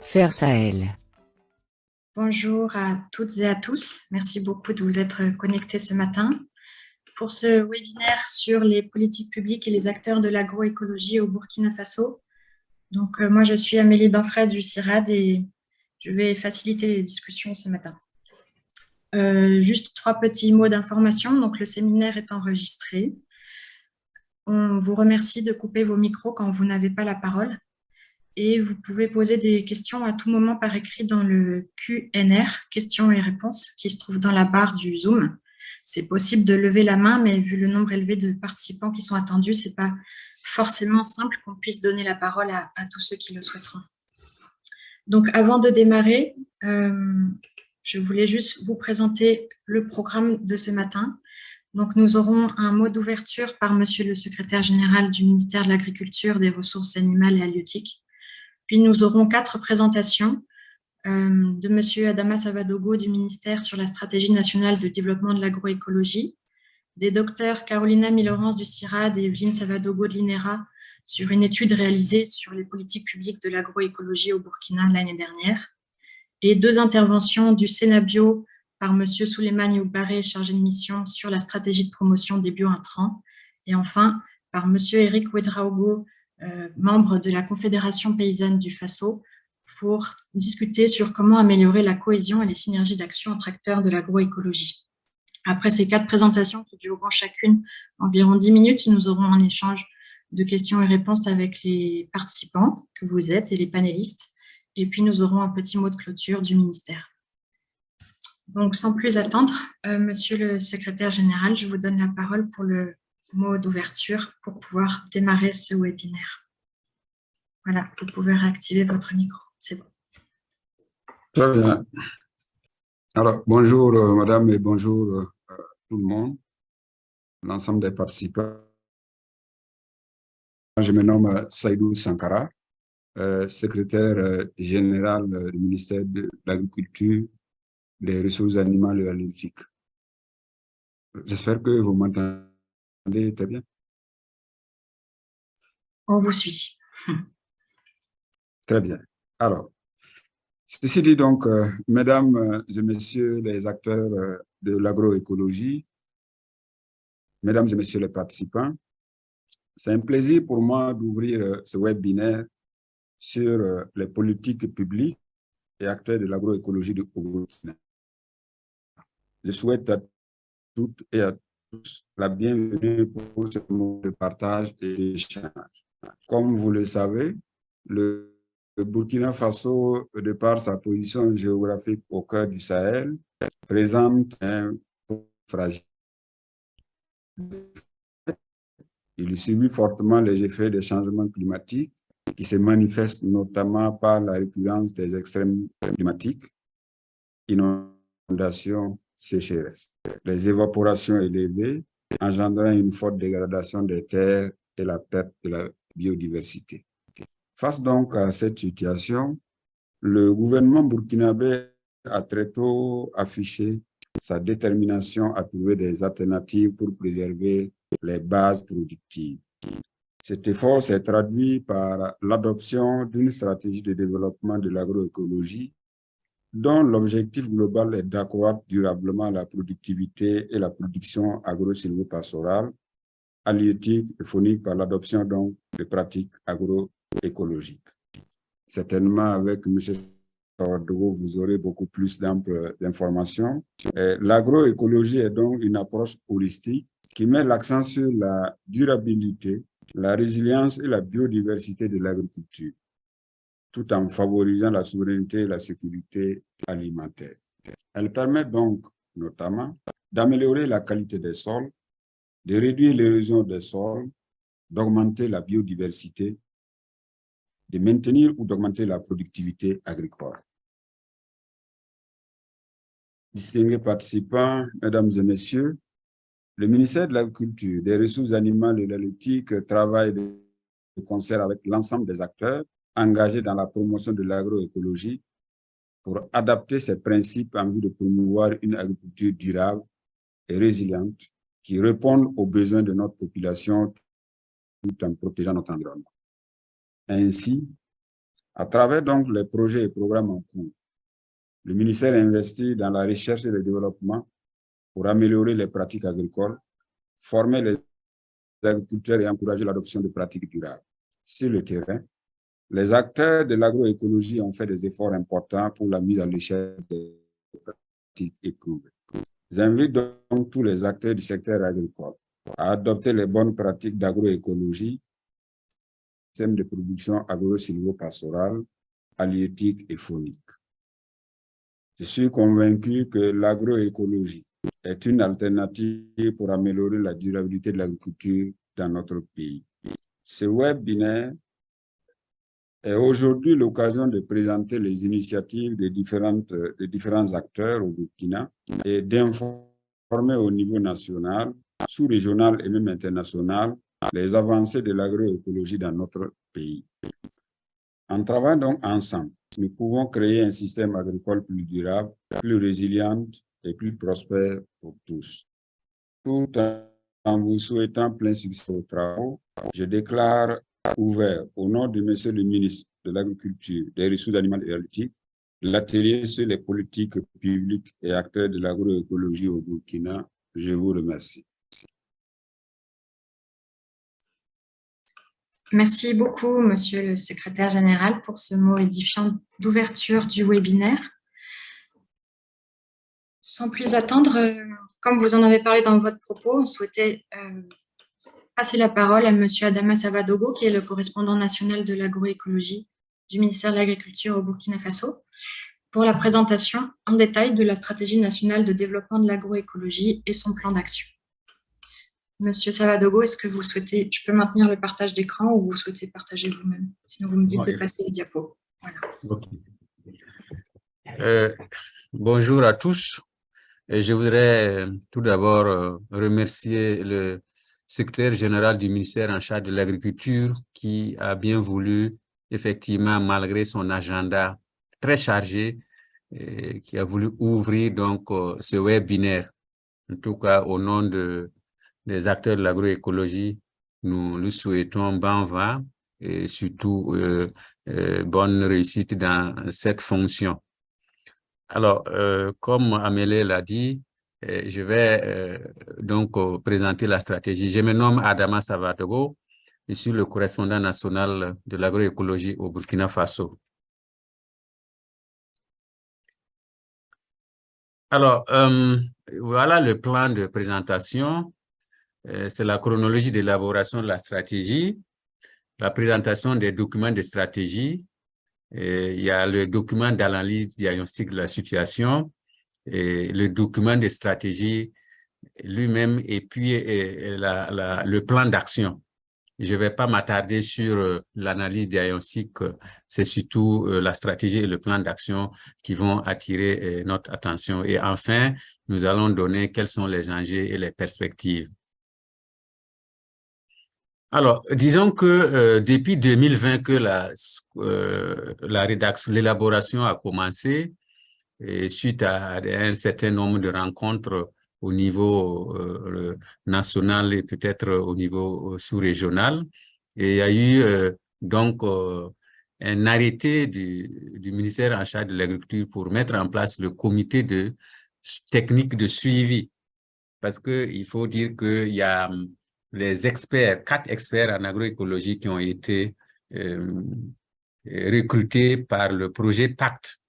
Faire Sahel. Bonjour à toutes et à tous. Merci beaucoup de vous être connectés ce matin pour ce webinaire sur les politiques publiques et les acteurs de l'agroécologie au Burkina Faso. Donc, moi, je suis Amélie Benfray du CIRAD et je vais faciliter les discussions ce matin. Juste 3 petits mots d'information. Donc, le séminaire est enregistré. On vous remercie de couper vos micros quand vous n'avez pas la parole. Et vous pouvez poser des questions à tout moment par écrit dans le QNR, questions et réponses, qui se trouve dans la barre du Zoom. C'est possible de lever la main, mais vu le nombre élevé de participants qui sont attendus, ce n'est pas forcément simple qu'on puisse donner la parole à tous ceux qui le souhaiteront. Donc, avant de démarrer, je voulais juste vous présenter le programme de ce matin. Donc, nous aurons un mot d'ouverture par Monsieur le secrétaire général du ministère de l'Agriculture, des Ressources animales et halieutiques. Puis nous aurons 4 présentations de M. Adama Savadogo du ministère sur la stratégie nationale de développement de l'agroécologie, des docteurs Carolina Milorens du CIRAD et Evelyne Savadogo de l'INERA sur une étude réalisée sur les politiques publiques de l'agroécologie au Burkina l'année dernière, et 2 interventions du Sénabio par M. Souleymane Youbare, chargé de mission sur la stratégie de promotion des biointrants, et enfin par M. Eric Ouedraogo, membre de la Confédération paysanne du Faso, pour discuter sur comment améliorer la cohésion et les synergies d'action entre acteurs de l'agroécologie. Après ces 4 présentations qui dureront chacune environ 10 minutes, nous aurons un échange de questions et réponses avec les participants que vous êtes et les panélistes. Et puis, nous aurons un petit mot de clôture du ministère. Donc, sans plus attendre, Monsieur le secrétaire général, je vous donne la parole pour le mot d'ouverture pour pouvoir démarrer ce webinaire. Voilà, vous pouvez réactiver votre micro, c'est bon. Très bien. Alors, bonjour madame et bonjour tout le monde, l'ensemble des participants. Je me nomme Saïdou Sankara, secrétaire général du ministère de l'Agriculture, des Ressources animales et halieutiques. J'espère que vous m'entendez très bien. On vous suit. Très bien. Alors, ceci dit donc, mesdames et messieurs les acteurs de l'agroécologie, mesdames et messieurs les participants, c'est un plaisir pour moi d'ouvrir ce webinaire sur les politiques publiques et acteurs de l'agroécologie du Burkina. Je souhaite à toutes et à tous la bienvenue pour ce moment de partage et d'échange. Comme vous le savez, le Burkina Faso, de par sa position géographique au cœur du Sahel, présente un fragile. Il subit fortement les effets des changements climatiques qui se manifestent notamment par la récurrence des extrêmes climatiques, inondations, sécheresses, les évaporations élevées engendrant une forte dégradation des terres et la perte de la biodiversité. Face donc à cette situation, le gouvernement burkinabé a très tôt affiché sa détermination à trouver des alternatives pour préserver les bases productives. Cet effort s'est traduit par l'adoption d'une stratégie de développement de l'agroécologie dont l'objectif global est d'accroître durablement la productivité et la production agro-sylvo-pastorale, halieutique et faunique par l'adoption donc de pratiques agroécologiques. Certainement avec M. Savadogo, vous aurez beaucoup plus d'informations. L'agroécologie est donc une approche holistique qui met l'accent sur la durabilité, la résilience et la biodiversité de l'agriculture, tout en favorisant la souveraineté et la sécurité alimentaire. Elle permet donc notamment d'améliorer la qualité des sols, de réduire l'érosion des sols, d'augmenter la biodiversité, de maintenir ou d'augmenter la productivité agricole. Distingués participants, mesdames et messieurs, le ministère de l'Agriculture, des Ressources animales et de l'halieutiques travaille de concert avec l'ensemble des acteurs engagés dans la promotion de l'agroécologie pour adapter ces principes en vue de promouvoir une agriculture durable et résiliente qui réponde aux besoins de notre population tout en protégeant notre environnement. Ainsi, À travers donc les projets et programmes en cours, le ministère investit dans la recherche et le développement pour améliorer les pratiques agricoles, former les agriculteurs et encourager l'adoption de pratiques durables. Sur le terrain, les acteurs de l'agroécologie ont fait des efforts importants pour la mise à l'échelle des pratiques éprouvées. J'invite donc tous les acteurs du secteur agricole à adopter les bonnes pratiques d'agroécologie, système de production agro-silvo-pastorale, halieutique et faunique. Je suis convaincu que l'agroécologie est une alternative pour améliorer la durabilité de l'agriculture dans notre pays. Ce webinaire est aujourd'hui l'occasion de présenter les initiatives des différents acteurs au Burkina et d'informer au niveau national, sous-régional et même international les avancées de l'agroécologie dans notre pays. En travaillant donc ensemble, nous pouvons créer un système agricole plus durable, plus résilient et plus prospère pour tous. Tout en vous souhaitant plein succès aux travaux, je déclare ouvert au nom de Monsieur le ministre de l'Agriculture, des Ressources animales et halieutiques, l'atelier sur les politiques publiques et acteurs de l'agroécologie au Burkina. Je vous remercie. Merci beaucoup, Monsieur le Secrétaire général, pour ce mot édifiant d'ouverture du webinaire. Sans plus attendre, comme vous en avez parlé dans votre propos, on souhaitait passer la parole à Monsieur Adama Savadogo, qui est le correspondant national de l'agroécologie du ministère de l'Agriculture au Burkina Faso, pour la présentation en détail de la stratégie nationale de développement de l'agroécologie et son plan d'action. Monsieur Savadogo, est-ce que vous souhaitez, je peux maintenir le partage d'écran ou vous souhaitez partager vous-même? Sinon, vous me dites de passer les diapos. Voilà. Okay. Bonjour à tous. Je voudrais tout d'abord remercier le secrétaire général du ministère en charge de l'agriculture qui a bien voulu, effectivement, malgré son agenda très chargé, qui a voulu ouvrir donc ce webinaire. En tout cas, au nom des acteurs de l'agroécologie, nous lui souhaitons bon vent et surtout bonne réussite dans cette fonction. Alors, comme Amélie l'a dit, je vais donc présenter la stratégie. Je me nomme Adama Savadogo, je suis le correspondant national de l'agroécologie au Burkina Faso. Alors, voilà le plan de présentation. C'est la chronologie d'élaboration de la stratégie, la présentation des documents de stratégie. Il y a le document d'analyse diagnostique de la situation, et le document de stratégie lui-même, et puis le plan d'action. Je ne vais pas m'attarder sur l'analyse diagnostique, c'est surtout la stratégie et le plan d'action qui vont attirer notre attention. Et enfin, nous allons donner quels sont les enjeux et les perspectives. Alors, disons que depuis 2020 que l'élaboration a commencé, et suite à un certain nombre de rencontres au niveau national et peut-être au niveau sous-régional. Et il y a eu donc un arrêté du ministère en charge de l'agriculture pour mettre en place le comité de technique de suivi. Parce qu'il faut dire qu'il y a les experts, 4 experts en agroécologie qui ont été recrutés par le projet PACT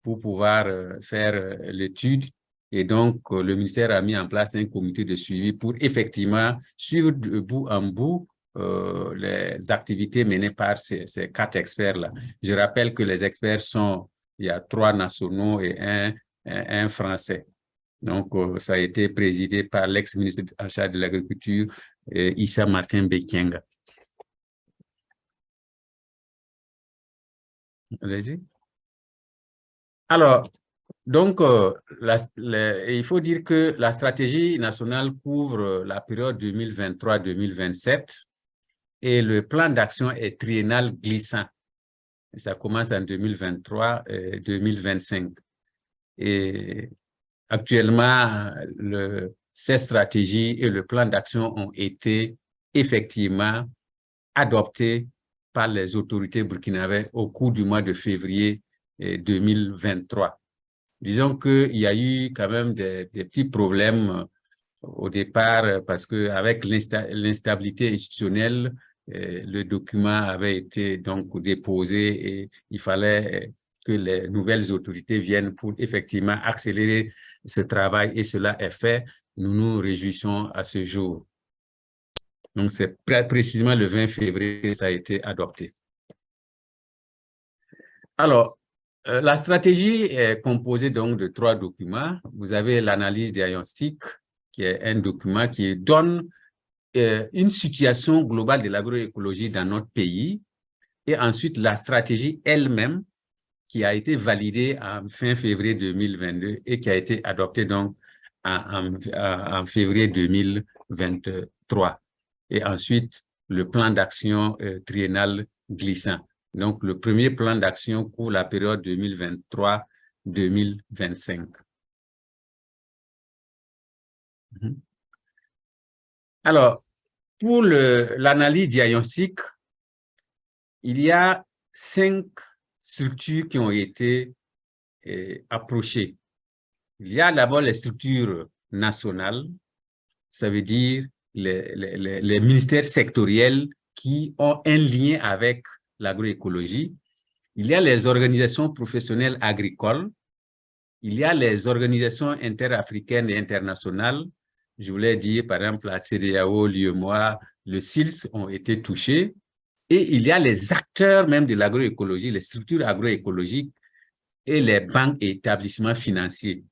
pour pouvoir faire l'étude. Et donc, le ministère a mis en place un comité de suivi pour effectivement suivre de bout en bout les activités menées par ces 4 experts-là. Je rappelle que les experts sont, il y a 3 nationaux et un français. Donc, ça a été présidé par l'ex-ministre en charge de l'Agriculture, Issa Martin Bekenga. Allez-y. Alors, donc, il faut dire que la stratégie nationale couvre la période 2023-2027 et le plan d'action est triennal glissant. Ça commence en 2023 et 2025. Et actuellement, ces stratégies et le plan d'action ont été effectivement adoptés par les autorités burkinabées au cours du mois de février 2023. Disons qu'il y a eu quand même des petits problèmes au départ parce qu'avec l'instabilité institutionnelle, le document avait été donc déposé et il fallait que les nouvelles autorités viennent pour effectivement accélérer ce travail et cela est fait. Nous nous réjouissons à ce jour. Donc, c'est précisément le 20 février que ça a été adopté. Alors, la stratégie est composée donc de 3 documents. Vous avez l'analyse diagnostique, qui est un document qui donne une situation globale de l'agroécologie dans notre pays, et ensuite la stratégie elle-même, qui a été validée en fin février 2022 et qui a été adoptée donc en février 2023. Et ensuite, le plan d'action triennal glissant. Donc, le premier plan d'action pour la période 2023-2025. Alors, pour l'analyse diagnostique, il y a 5 structures qui ont été approchées. Il y a d'abord les structures nationales, ça veut dire les ministères sectoriels qui ont un lien avec l'agroécologie. Il y a les organisations professionnelles agricoles, il y a les organisations interafricaines et internationales. Je voulais dire, par exemple, la CEDEAO, l'UEMOA, le SILS ont été touchés. Et il y a les acteurs même de l'agroécologie, les structures agroécologiques et les banques et établissements financiers.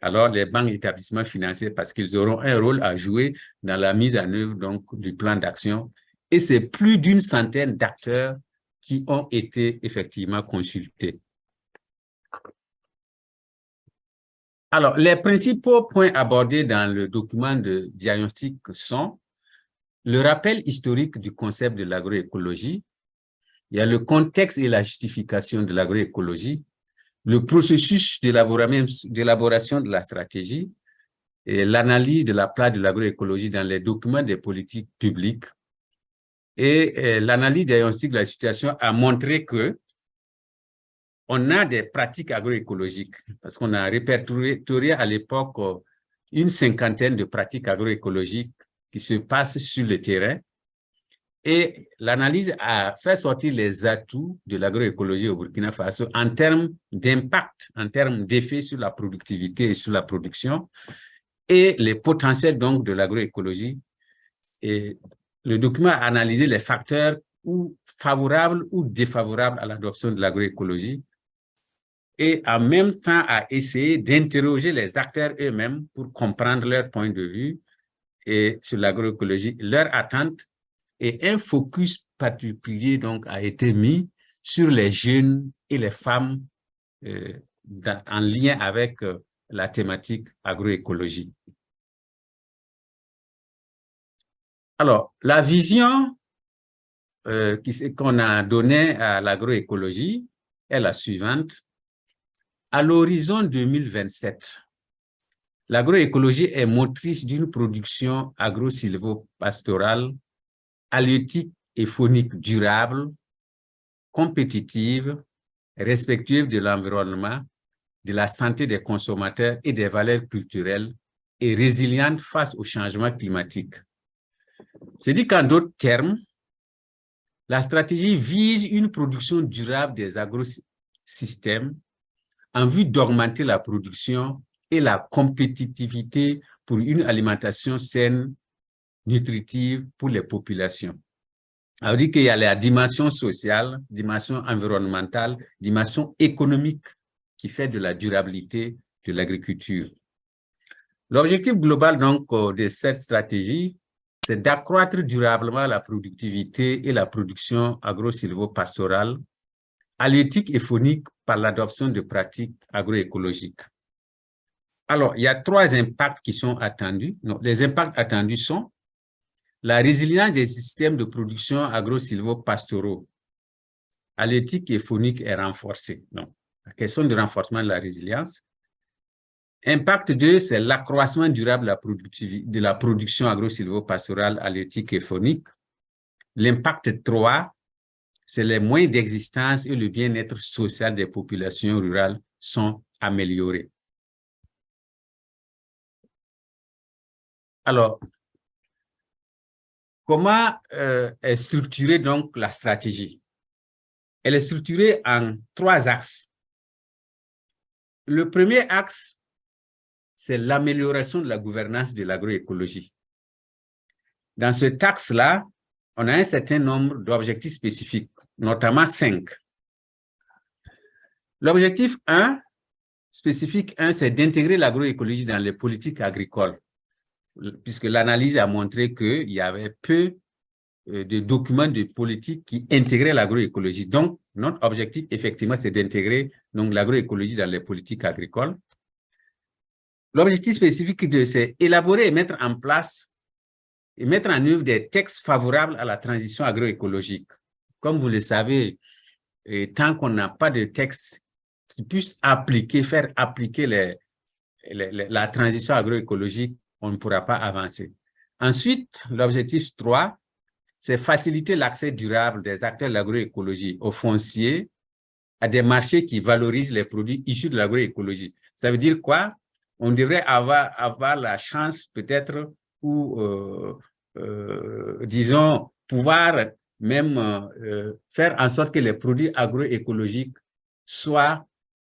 Alors, les banques et établissements financiers, parce qu'ils auront un rôle à jouer dans la mise en œuvre donc, du plan d'action. Et c'est plus d'une centaine d'acteurs qui ont été effectivement consultés. Alors, les principaux points abordés dans le document de diagnostic sont le rappel historique du concept de l'agroécologie, il y a le contexte et la justification de l'agroécologie, le processus d'élaboration de la stratégie et l'analyse de la place de l'agroécologie dans les documents des politiques publiques. Et l'analyse diagnostique de la situation a montré que on a des pratiques agroécologiques, parce qu'on a répertorié à l'époque une cinquantaine de pratiques agroécologiques qui se passent sur le terrain. Et l'analyse a fait sortir les atouts de l'agroécologie au Burkina Faso en termes d'impact, en termes d'effet sur la productivité et sur la production, et les potentiels donc de l'agroécologie. Et le document a analysé les facteurs ou favorables ou défavorables à l'adoption de l'agroécologie et en même temps a essayé d'interroger les acteurs eux-mêmes pour comprendre leur point de vue et sur l'agroécologie, leurs attentes, et un focus particulier donc a été mis sur les jeunes et les femmes en lien avec la thématique agroécologie. Alors, la vision qu'on a donnée à l'agroécologie est la suivante. À l'horizon 2027, l'agroécologie est motrice d'une production agro-sylvo-pastorale, halieutique et faunique durable, compétitive, respectueuse de l'environnement, de la santé des consommateurs et des valeurs culturelles et résiliente face au changement climatique. C'est dit qu'en d'autres termes, la stratégie vise une production durable des agrosystèmes en vue d'augmenter la production et la compétitivité pour une alimentation saine, nutritive pour les populations. On dit qu'il y a la dimension sociale, dimension environnementale, dimension économique qui fait de la durabilité de l'agriculture. L'objectif global donc de cette stratégie, c'est d'accroître durablement la productivité et la production agro-sylvo-pastorale, halieutique et faunique par l'adoption de pratiques agroécologiques. Alors, il y a 3 impacts qui sont attendus. Non, les impacts attendus sont la résilience des systèmes de production agro-sylvo-pastoraux, halieutique et faunique est renforcée. Donc, la question de renforcement de la résilience. Impact 2, c'est l'accroissement durable de la production agro-sylvo-pastorale, halieutique et faunique. L'impact 3, c'est les moyens d'existence et le bien-être social des populations rurales sont améliorés. Alors, comment est structurée donc la stratégie? Elle est structurée en 3 axes. Le premier axe, c'est l'amélioration de la gouvernance de l'agroécologie. Dans cet axe-là, on a un certain nombre d'objectifs spécifiques, notamment 5. L'objectif 1, spécifique 1, c'est d'intégrer l'agroécologie dans les politiques agricoles, puisque l'analyse a montré qu'il y avait peu de documents de politique qui intégraient l'agroécologie. Donc, notre objectif, effectivement, c'est d'intégrer l'agroécologie dans les politiques agricoles. L'objectif spécifique 2, c'est élaborer et mettre en place et mettre en œuvre des textes favorables à la transition agroécologique. Comme vous le savez, tant qu'on n'a pas de texte qui puisse faire appliquer la transition agroécologique, on ne pourra pas avancer. Ensuite, l'objectif 3, c'est faciliter l'accès durable des acteurs de l'agroécologie au foncier, à des marchés qui valorisent les produits issus de l'agroécologie. Ça veut dire quoi? On devrait avoir la chance peut-être ou, disons, pouvoir même faire en sorte que les produits agroécologiques soient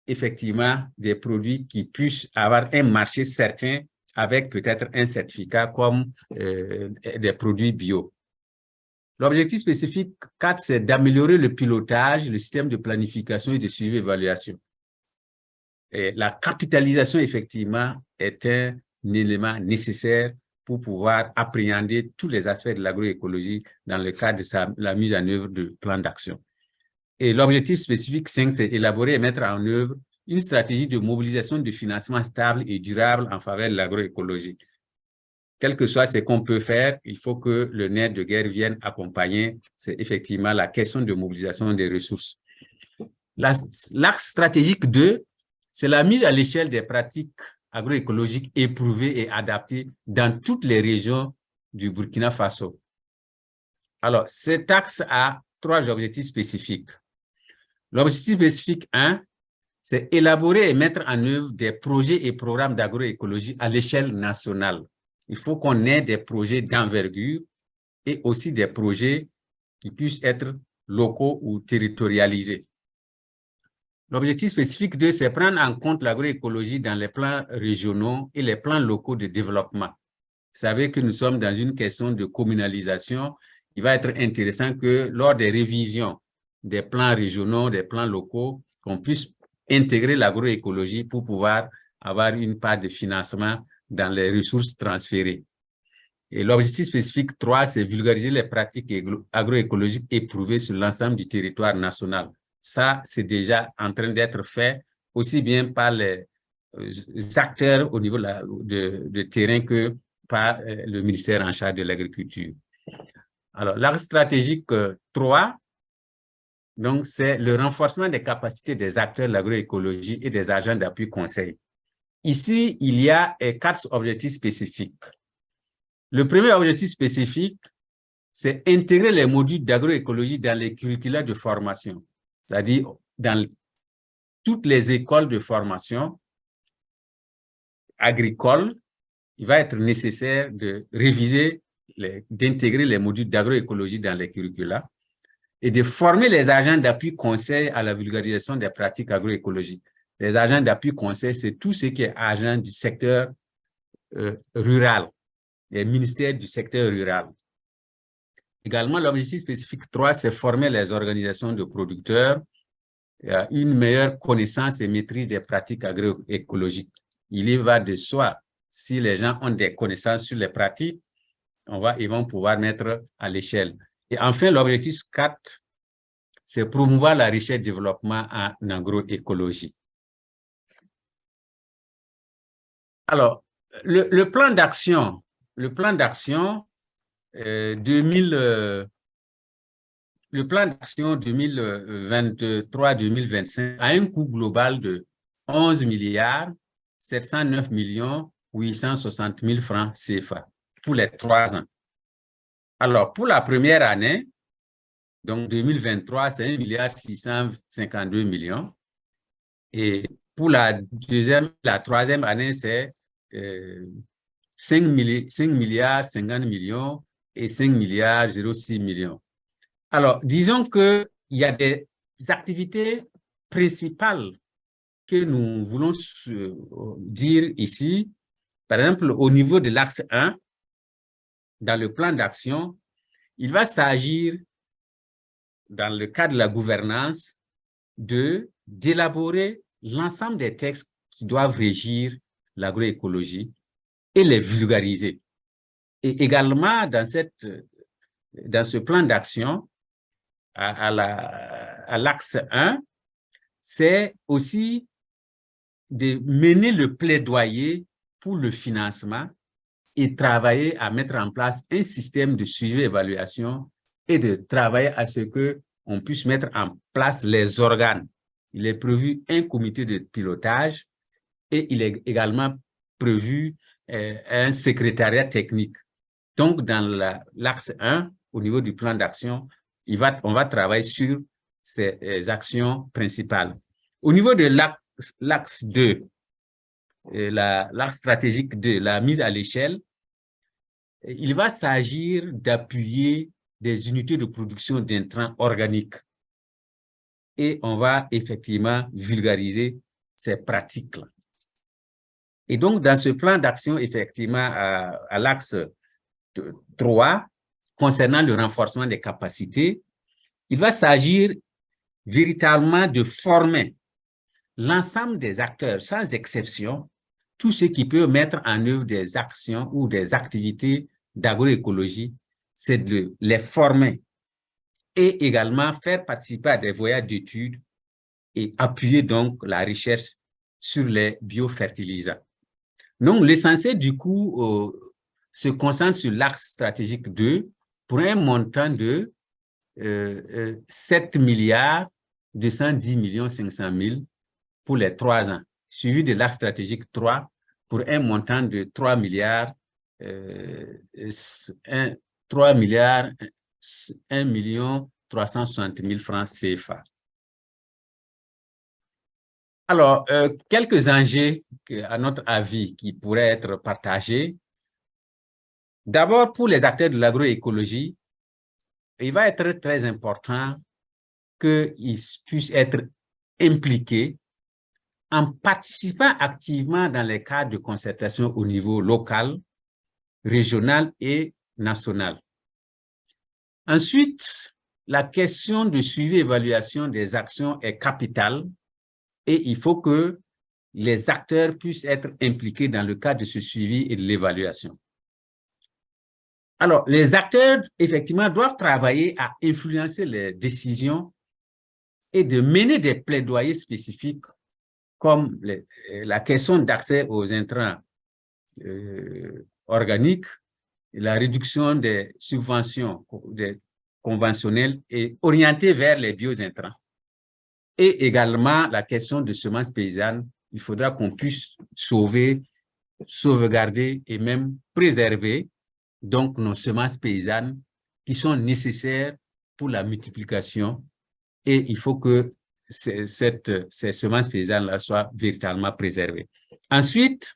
effectivement des produits qui puissent avoir un marché certain avec peut-être un certificat comme des produits bio. L'objectif spécifique 4, c'est d'améliorer le pilotage, le système de planification et de suivi-évaluation. La capitalisation, effectivement, est un élément nécessaire pour pouvoir appréhender tous les aspects de l'agroécologie dans le cadre de la mise en œuvre de plans d'action. Et l'objectif spécifique 5, c'est élaborer et mettre en œuvre une stratégie de mobilisation de financement stable et durable en faveur de l'agroécologie. Quel que soit ce qu'on peut faire, il faut que le nerf de guerre vienne accompagner, c'est effectivement la question de mobilisation des ressources. L'axe stratégique 2, c'est la mise à l'échelle des pratiques agroécologiques éprouvées et adaptées dans toutes les régions du Burkina Faso. Alors, cet axe a 3 objectifs spécifiques. L'objectif spécifique 1, c'est élaborer et mettre en œuvre des projets et programmes d'agroécologie à l'échelle nationale. Il faut qu'on ait des projets d'envergure et aussi des projets qui puissent être locaux ou territorialisés. L'objectif spécifique 2, c'est prendre en compte l'agroécologie dans les plans régionaux et les plans locaux de développement. Vous savez que nous sommes dans une question de communalisation. Il va être intéressant que lors des révisions des plans régionaux, des plans locaux, qu'on puisse intégrer l'agroécologie pour pouvoir avoir une part de financement dans les ressources transférées. Et l'objectif spécifique 3, c'est vulgariser les pratiques agroécologiques éprouvées sur l'ensemble du territoire national. Ça, c'est déjà en train d'être fait, aussi bien par les acteurs au niveau de terrain que par le ministère en charge de l'agriculture. Alors, l'axe stratégique 3, donc, c'est le renforcement des capacités des acteurs de l'agroécologie et des agents d'appui conseil. Ici, il y a 4 objectifs spécifiques. Le premier objectif spécifique, c'est intégrer les modules d'agroécologie dans les curricula de formation, c'est-à-dire dans toutes les écoles de formation agricole. Il va être nécessaire de réviser, d'intégrer les modules d'agroécologie dans les curricula et de former les agents d'appui conseil à la vulgarisation des pratiques agroécologiques. Les agents d'appui conseil, c'est tout ce qui est agent du secteur rural, les ministères du secteur rural. Également, l'objectif spécifique 3, c'est former les organisations de producteurs à une meilleure connaissance et maîtrise des pratiques agroécologiques. Il y va de soi, si les gens ont des connaissances sur les pratiques, ils vont pouvoir mettre à l'échelle. Et enfin, l'objectif 4, c'est promouvoir la recherche et le développement en agroécologie. Alors, le plan d'action 2023-2025 a un coût global de 11,709,860,000 francs CFA pour les 3 ans. Alors, pour la première année, Donc, 2023, c'est 1,652 milliard. Et pour la troisième année, c'est 5 milliards 50 millions et 5 milliards 06 millions. Alors, disons qu'il y a des activités principales que nous voulons dire ici. Par exemple, au niveau de l'axe 1, dans le plan d'action, il va s'agir, dans le cadre de la gouvernance, d'élaborer l'ensemble des textes qui doivent régir l'agroécologie et les vulgariser. Et également, dans ce plan d'action, à l'axe 1, c'est aussi de mener le plaidoyer pour le financement et travailler à mettre en place un système de suivi et évaluation et de travailler à ce qu'on puisse mettre en place les organes. Il est prévu un comité de pilotage et il est également prévu un secrétariat technique. Donc, dans l'axe 1, au niveau du plan d'action, on va travailler sur ces actions principales. Au niveau de l'axe 2, l'axe stratégique 2, la mise à l'échelle, il va s'agir d'appuyer des unités de production d'intrants organiques. Et on va effectivement vulgariser ces pratiques-là. Et donc, dans ce plan d'action, effectivement, à l'axe 3, concernant le renforcement des capacités, il va s'agir véritablement de former l'ensemble des acteurs, sans exception, tous ceux qui peuvent mettre en œuvre des actions ou des activités d'agroécologie, c'est de les former et également faire participer à des voyages d'études et appuyer donc la recherche sur les biofertilisants. Donc, l'essentiel du coup se concentre sur l'axe stratégique 2 pour un montant de 7 milliards 210 millions 500 000 pour les 3 ans, suivi de l'axe stratégique 3 pour un montant de 3 milliards 1 million 360 000 francs CFA. Alors, quelques enjeux, à notre avis, qui pourraient être partagés. D'abord, pour les acteurs de l'agroécologie, il va être très important qu'ils puissent être impliqués en participant activement dans les cadres de concertation au niveau local, régional et national. Ensuite, la question de suivi et évaluation des actions est capitale et il faut que les acteurs puissent être impliqués dans le cadre de ce suivi et de l'évaluation. Alors, les acteurs, effectivement, doivent travailler à influencer les décisions et de mener des plaidoyers spécifiques comme la question d'accès aux intrants organiques, la réduction des subventions conventionnelles et orientées vers les biointrants. Et également la question de semences paysannes, il faudra qu'on puisse sauvegarder et même préserver donc nos semences paysannes qui sont nécessaires pour la multiplication et il faut que ces semences paysannes-là soient véritablement préservées. Ensuite,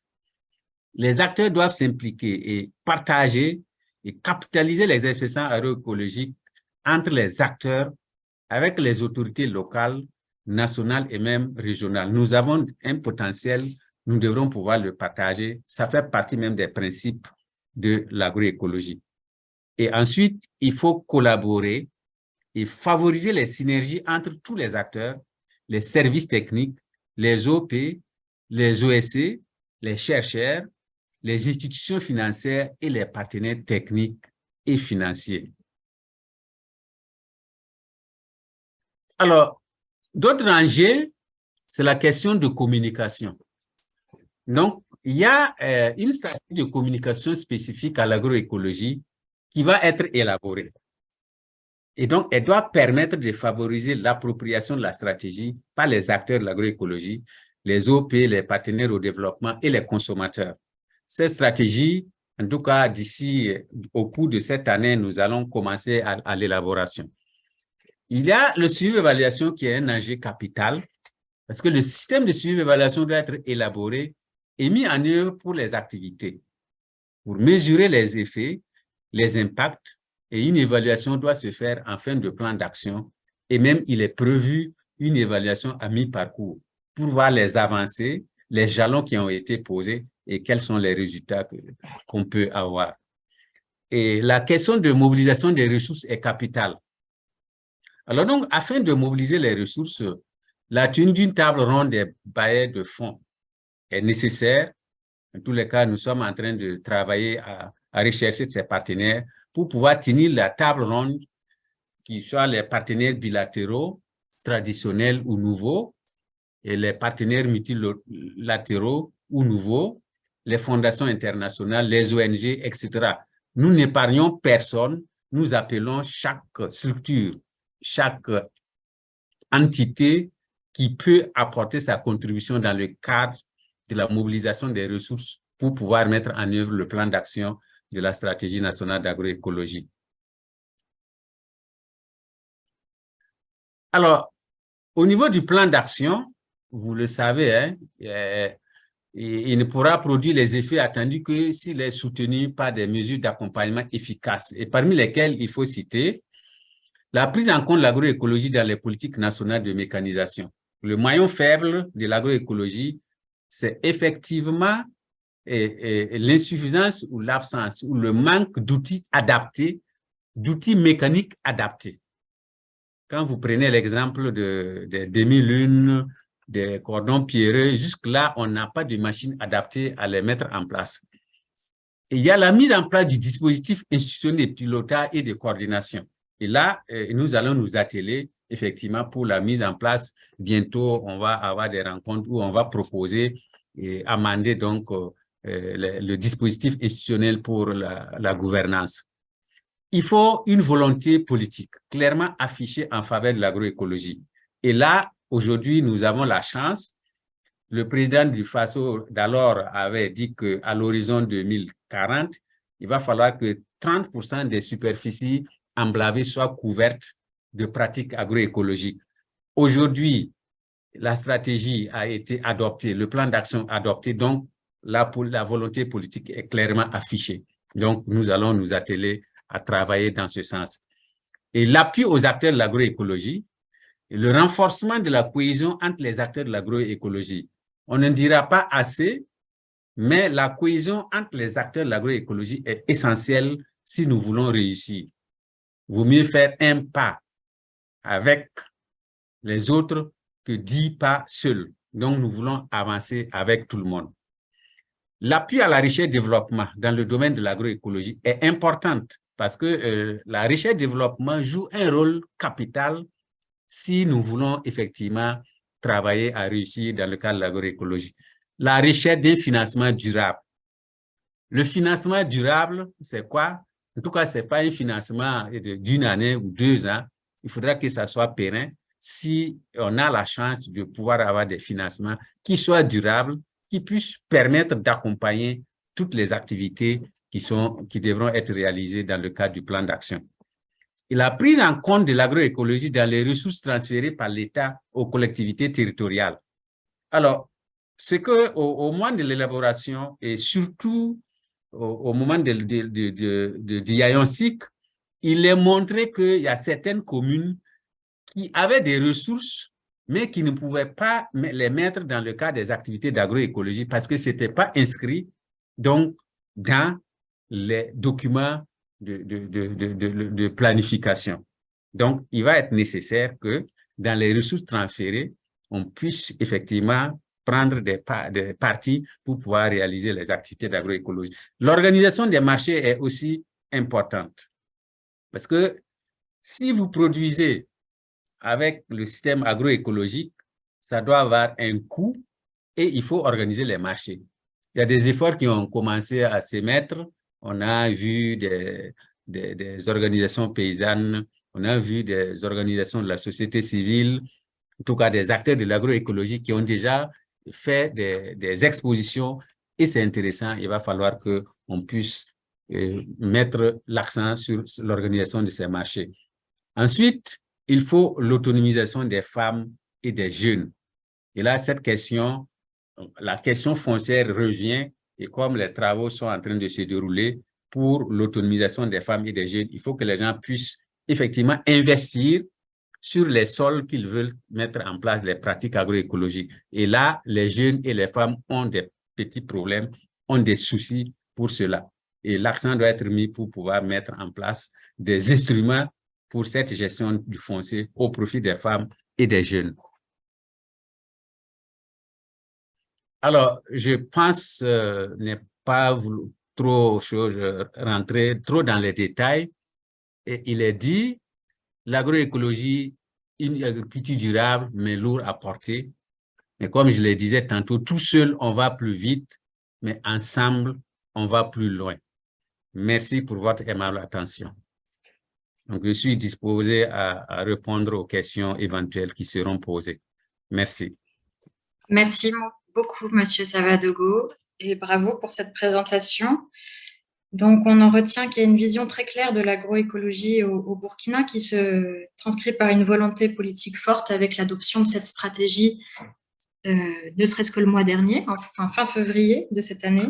les acteurs doivent s'impliquer et partager et capitaliser les expressions agroécologiques entre les acteurs avec les autorités locales, nationales et même régionales. Nous avons un potentiel, nous devrons pouvoir le partager. Ça fait partie même des principes de l'agroécologie. Et ensuite, il faut collaborer et favoriser les synergies entre tous les acteurs, les services techniques, les OP, les OSC, les chercheurs, les institutions financières et les partenaires techniques et financiers. Alors, d'autres enjeux, c'est la question de communication. Donc, il y a une stratégie de communication spécifique à l'agroécologie qui va être élaborée. Et donc, elle doit permettre de favoriser l'appropriation de la stratégie par les acteurs de l'agroécologie, les OP, les partenaires au développement et les consommateurs. Cette stratégie, en tout cas, d'ici au cours de cette année, nous allons commencer à l'élaboration. Il y a le suivi-évaluation qui est un enjeu capital parce que le système de suivi-évaluation doit être élaboré et mis en œuvre pour les activités, pour mesurer les effets, les impacts, et une évaluation doit se faire en fin de plan d'action, et même il est prévu une évaluation à mi-parcours pour voir les avancées, les jalons qui ont été posés et quels sont les résultats qu'on peut avoir. Et la question de mobilisation des ressources est capitale. Alors donc, afin de mobiliser les ressources, la tenue d'une table ronde des bailleurs de fonds est nécessaire. En tous les cas, nous sommes en train de travailler à rechercher de ces partenaires pour pouvoir tenir la table ronde, qui soient les partenaires bilatéraux, traditionnels ou nouveaux, et les partenaires multilatéraux ou nouveaux, les fondations internationales, les ONG, etc. Nous n'épargnons personne, nous appelons chaque structure, chaque entité qui peut apporter sa contribution dans le cadre de la mobilisation des ressources pour pouvoir mettre en œuvre le plan d'action de la stratégie nationale d'agroécologie. Alors, au niveau du plan d'action, vous le savez, hein, il ne pourra produire les effets attendus que s'il est soutenu par des mesures d'accompagnement efficaces, et parmi lesquelles il faut citer la prise en compte de l'agroécologie dans les politiques nationales de mécanisation. Le maillon faible de l'agroécologie, c'est effectivement l'insuffisance ou l'absence ou le manque d'outils adaptés, d'outils mécaniques adaptés. Quand vous prenez l'exemple des demi-lunes, des cordons pierreux, jusque-là, on n'a pas de machines adaptées à les mettre en place. Et il y a la mise en place du dispositif institutionnel de pilotage et de coordination. Et là, nous allons nous atteler effectivement pour la mise en place. Bientôt, on va avoir des rencontres où on va proposer et amender donc le dispositif institutionnel pour la gouvernance. Il faut une volonté politique clairement affichée en faveur de l'agroécologie. Et là, aujourd'hui, nous avons la chance. Le président du FASO d'alors avait dit qu'à l'horizon 2040, il va falloir que 30% des superficies emblavées soient couvertes de pratiques agroécologiques. Aujourd'hui, la stratégie a été adoptée, le plan d'action adopté, donc la volonté politique est clairement affichée. Donc, nous allons nous atteler à travailler dans ce sens. Et l'appui aux acteurs de l'agroécologie, le renforcement de la cohésion entre les acteurs de l'agroécologie. On ne dira pas assez, mais la cohésion entre les acteurs de l'agroécologie est essentielle si nous voulons réussir. Il vaut mieux faire un pas avec les autres que 10 pas seuls. Donc, nous voulons avancer avec tout le monde. L'appui à la recherche-développement dans le domaine de l'agroécologie est importante parce que la recherche-développement joue un rôle capital si nous voulons effectivement travailler à réussir dans le cadre de l'agroécologie. La recherche d'un financement durable. Le financement durable, c'est quoi? En tout cas, ce n'est pas un financement d'une année ou 2 ans. Il faudra que ça soit pérenne si on a la chance de pouvoir avoir des financements qui soient durables, qui puissent permettre d'accompagner toutes les activités qui devront être réalisées dans le cadre du plan d'action. Et la prise en compte de l'agroécologie dans les ressources transférées par l'État aux collectivités territoriales. Alors, c'est qu'au moment de l'élaboration et surtout au moment de diagnostic, il est montré qu'il y a certaines communes qui avaient des ressources, mais qui ne pouvaient pas les mettre dans le cadre des activités d'agroécologie parce que ce n'était pas inscrit donc, dans les documents de planification. Donc, il va être nécessaire que dans les ressources transférées, on puisse effectivement prendre des parties pour pouvoir réaliser les activités d'agroécologie. L'organisation des marchés est aussi importante parce que si vous produisez avec le système agroécologique, ça doit avoir un coût et il faut organiser les marchés. Il y a des efforts qui ont commencé à s'émettre. On a vu des organisations paysannes, on a vu des organisations de la société civile, en tout cas des acteurs de l'agroécologie qui ont déjà fait des expositions et c'est intéressant. Il va falloir qu'on puisse mettre l'accent sur l'organisation de ces marchés. Ensuite, il faut l'autonomisation des femmes et des jeunes. Et là, cette question, la question foncière revient, et comme les travaux sont en train de se dérouler pour l'autonomisation des femmes et des jeunes, il faut que les gens puissent effectivement investir sur les sols qu'ils veulent mettre en place les pratiques agroécologiques. Et là, les jeunes et les femmes ont des petits problèmes, ont des soucis pour cela. Et l'accent doit être mis pour pouvoir mettre en place des instruments pour cette gestion du foncier au profit des femmes et des jeunes. Alors, je pense ne pas rentrer trop dans les détails. Et il est dit, l'agroécologie, une agriculture durable, mais lourde à porter. Mais comme je le disais tantôt, tout seul, on va plus vite, mais ensemble, on va plus loin. Merci pour votre aimable attention. Donc, je suis disposé à répondre aux questions éventuelles qui seront posées. Merci. Merci beaucoup, Monsieur Savadogo, et bravo pour cette présentation. Donc, on en retient qu'il y a une vision très claire de l'agroécologie au Burkina qui se transcrit par une volonté politique forte avec l'adoption de cette stratégie, ne serait-ce que le mois dernier, enfin fin février de cette année.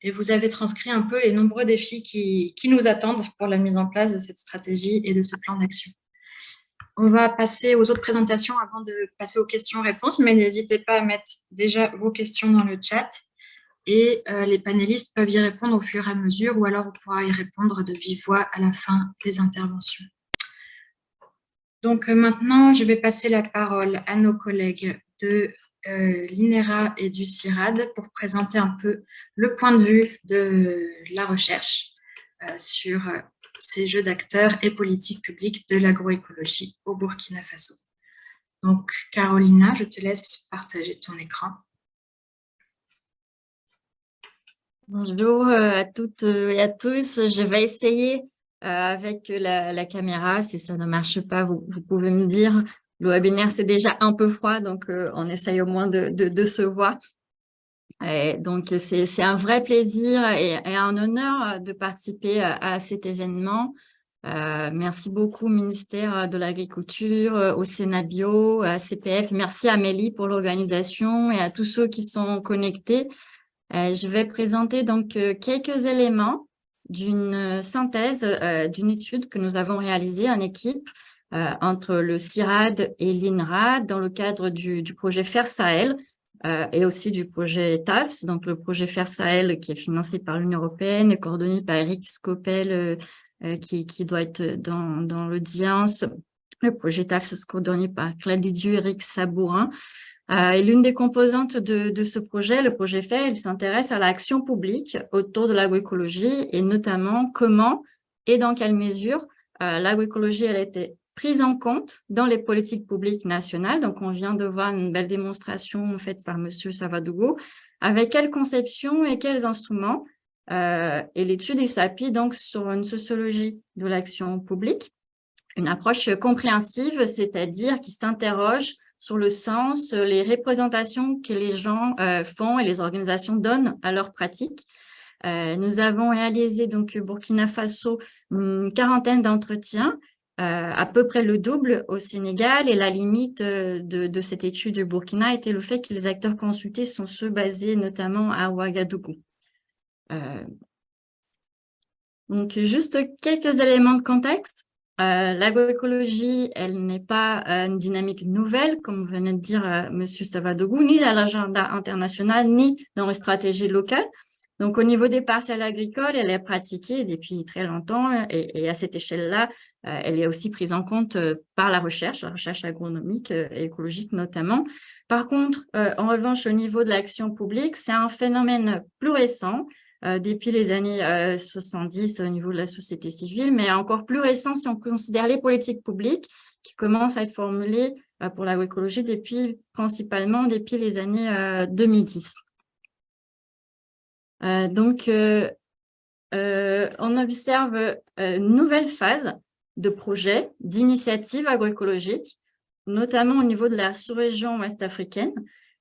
Et vous avez transcrit un peu les nombreux défis qui nous attendent pour la mise en place de cette stratégie et de ce plan d'action. On va passer aux autres présentations avant de passer aux questions-réponses, mais n'hésitez pas à mettre déjà vos questions dans le chat et les panélistes peuvent y répondre au fur et à mesure ou alors on pourra y répondre de vive voix à la fin des interventions. Donc maintenant, je vais passer la parole à nos collègues de l'INERA et du CIRAD pour présenter un peu le point de vue de la recherche sur ces jeux d'acteurs et politiques publiques de l'agroécologie au Burkina Faso. Donc, Carolina, je te laisse partager ton écran. Bonjour à toutes et à tous. Je vais essayer avec la caméra. Si ça ne marche pas, vous pouvez me dire. Le webinaire, c'est déjà un peu froid, donc on essaye au moins de se voir. Et donc, c'est un vrai plaisir et un honneur de participer à cet événement. Merci beaucoup au ministère de l'Agriculture, au Sénat-Bio, à CPF. Merci à Amélie pour l'organisation et à tous ceux qui sont connectés. Je vais présenter donc quelques éléments d'une synthèse d'une étude que nous avons réalisée en équipe entre le CIRAD et l'INRA dans le cadre du projet FAIR Sahel et aussi du projet TAFS, donc le projet FAIR Sahel qui est financé par l'Union européenne et coordonné par Eric Scopel qui doit être dans l'audience. Le projet TAFS coordonné par Claude Dieu et Eric Sabourin. Et l'une des composantes de ce projet, le projet FAIR, il s'intéresse à l'action publique autour de l'agroécologie et notamment comment et dans quelle mesure l'agroécologie elle a été prise en compte dans les politiques publiques nationales. Donc, on vient de voir une belle démonstration faite par Monsieur Savadogo. Avec quelles conceptions et quels instruments et l'étude s'appuie donc sur une sociologie de l'action publique, une approche compréhensive, c'est-à-dire qui s'interroge sur le sens, les représentations que les gens font et les organisations donnent à leurs pratiques. Nous avons réalisé donc au Burkina Faso une quarantaine d'entretiens, à peu près le double au Sénégal, et la limite de cette étude du Burkina était le fait que les acteurs consultés sont ceux basés notamment à Ouagadougou. Donc, juste quelques éléments de contexte. L'agroécologie, elle n'est pas une dynamique nouvelle, comme venait de dire M. Savadogo, ni dans l'agenda international, ni dans les stratégies locales. Donc, au niveau des parcelles agricoles, elle est pratiquée depuis très longtemps et à cette échelle-là, elle est aussi prise en compte par la recherche agronomique et écologique notamment. Par contre, en revanche, au niveau de l'action publique, c'est un phénomène plus récent, depuis les années 70 au niveau de la société civile, mais encore plus récent si on considère les politiques publiques qui commencent à être formulées pour l'agroécologie principalement depuis les années 2010. Donc, on observe une nouvelle phase de projets, d'initiatives agroécologiques, notamment au niveau de la sous-région ouest-africaine.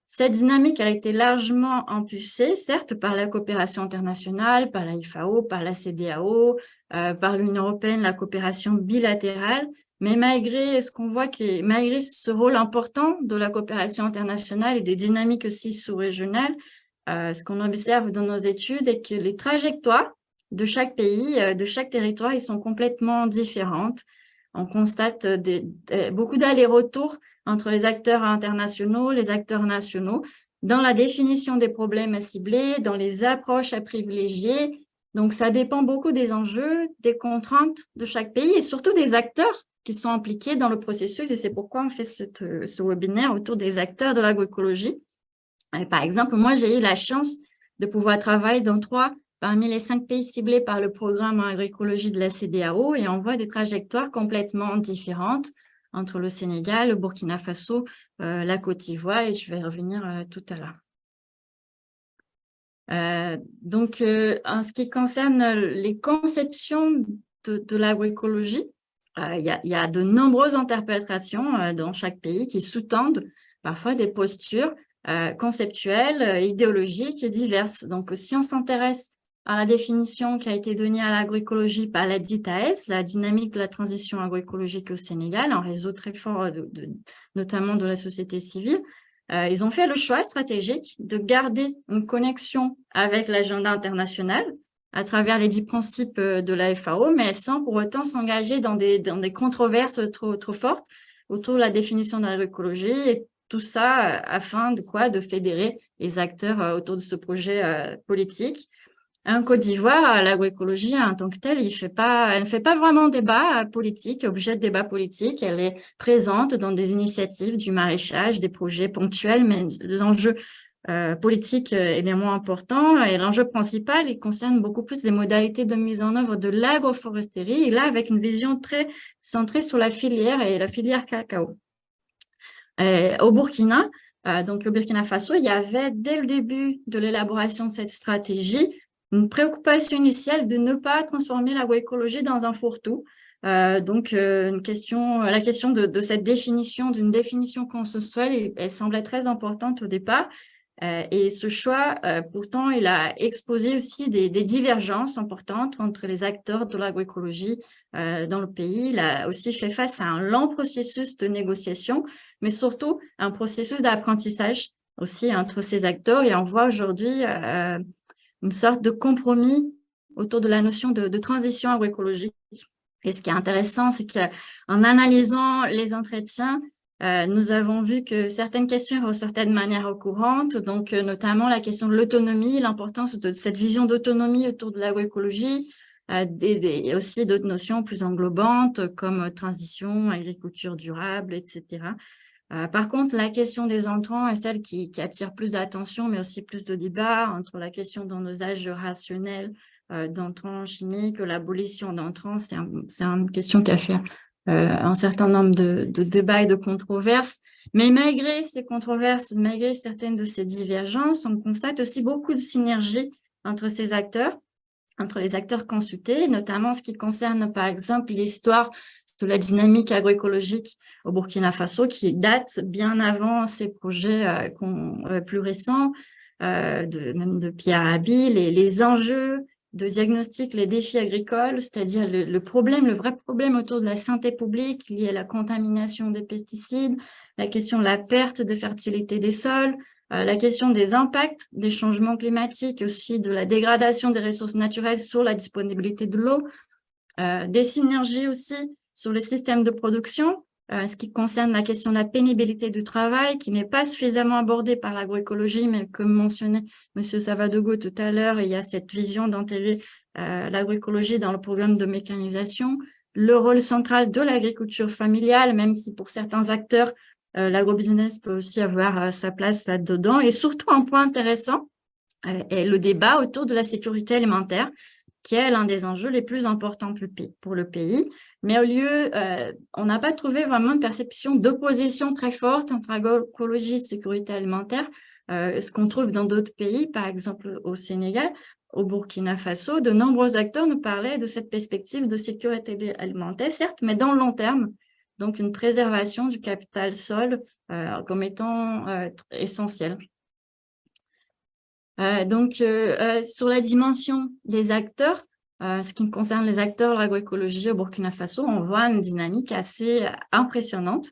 Cette dynamique a été largement impulsée, certes, par la coopération internationale, par la FAO, par la CEDEAO, par l'Union européenne, la coopération bilatérale, Mais malgré ce qu'on voit, malgré ce rôle important de la coopération internationale et des dynamiques aussi sous-régionales, ce qu'on observe dans nos études est que les trajectoires de chaque pays, de chaque territoire, ils sont complètement différentes. On constate beaucoup d'allers-retours entre les acteurs internationaux, les acteurs nationaux, dans la définition des problèmes à cibler, dans les approches à privilégier. Donc, ça dépend beaucoup des enjeux, des contraintes de chaque pays et surtout des acteurs qui sont impliqués dans le processus. Et c'est pourquoi on fait ce webinaire autour des acteurs de l'agroécologie. Par exemple, moi, j'ai eu la chance de pouvoir travailler dans 3 parmi les 5 pays ciblés par le programme en agroécologie de la CEDEAO et on voit des trajectoires complètement différentes entre le Sénégal, le Burkina Faso, la Côte d'Ivoire et je vais y revenir tout à l'heure. Donc, en ce qui concerne les conceptions de l'agroécologie, il y a de nombreuses interprétations dans chaque pays qui sous-tendent parfois des postures conceptuelles, idéologiques et diverses. Donc, si on s'intéresse à la définition qui a été donnée à l'agroécologie par la DITAES, la dynamique de la transition agroécologique au Sénégal, un réseau très fort notamment de la société civile, ils ont fait le choix stratégique de garder une connexion avec l'agenda international à travers les 10 principes de la FAO, mais sans pour autant s'engager dans des controverses trop fortes autour de la définition de l'agroécologie et tout ça afin de quoi? De fédérer les acteurs autour de ce projet politique. En Côte d'Ivoire, l'agroécologie en tant que telle, elle ne fait pas vraiment débat politique, objet de débat politique. Elle est présente dans des initiatives du maraîchage, des projets ponctuels, mais l'enjeu politique est bien moins important. Et l'enjeu principal, il concerne beaucoup plus les modalités de mise en œuvre de l'agroforesterie, et là avec une vision très centrée sur la filière et la filière cacao. Au Burkina, donc au Burkina Faso, il y avait dès le début de l'élaboration de cette stratégie une préoccupation initiale de ne pas transformer l'agroécologie dans un fourre-tout. La question de cette définition, d'une définition consensuelle, elle semblait très importante au départ. Et ce choix, pourtant, il a exposé aussi des divergences importantes entre les acteurs de l'agroécologie dans le pays. Il a aussi fait face à un long processus de négociation, mais surtout un processus d'apprentissage aussi entre ces acteurs. Et on voit aujourd'hui une sorte de compromis autour de la notion de transition agroécologique. Et ce qui est intéressant, c'est qu'en analysant les entretiens, nous avons vu que certaines questions ressortaient de manière courante, donc notamment la question de l'autonomie, l'importance de cette vision d'autonomie autour de l'agroécologie, et aussi d'autres notions plus englobantes comme transition, agriculture durable, etc. Par contre, la question des entrants est celle qui attire plus d'attention, mais aussi plus de débat entre la question d'un usage rationnel d'entrants chimiques, l'abolition d'entrants. C'est une question qui a fait un certain nombre de débats et de controverses. Mais malgré ces controverses, malgré certaines de ces divergences, on constate aussi beaucoup de synergie entre ces acteurs, entre les acteurs consultés, notamment ce qui concerne par exemple l'histoire de la dynamique agroécologique au Burkina Faso qui date bien avant ces projets plus récents, même de Pierre Rabhi, les enjeux de diagnostic, les défis agricoles, c'est-à-dire le vrai problème autour de la santé publique lié à la contamination des pesticides, la question de la perte de fertilité des sols, la question des impacts des changements climatiques, aussi de la dégradation des ressources naturelles sur la disponibilité de l'eau, des synergies aussi sur le système de production, ce qui concerne la question de la pénibilité du travail, qui n'est pas suffisamment abordée par l'agroécologie, mais comme mentionnait M. Savadogo tout à l'heure, il y a cette vision d'intégrer l'agroécologie dans le programme de mécanisation, le rôle central de l'agriculture familiale, même si pour certains acteurs, l'agrobusiness peut aussi avoir sa place là-dedans. Et surtout, un point intéressant est le débat autour de la sécurité alimentaire, qui est l'un des enjeux les plus importants pour le pays. Mais au lieu, on n'a pas trouvé vraiment une perception d'opposition très forte entre agroécologie et sécurité alimentaire, ce qu'on trouve dans d'autres pays, par exemple au Sénégal, au Burkina Faso. De nombreux acteurs nous parlaient de cette perspective de sécurité alimentaire, certes, mais dans le long terme, donc une préservation du capital sol comme étant essentiel. Sur la dimension des acteurs, ce qui concerne les acteurs de l'agroécologie au Burkina Faso, on voit une dynamique assez impressionnante.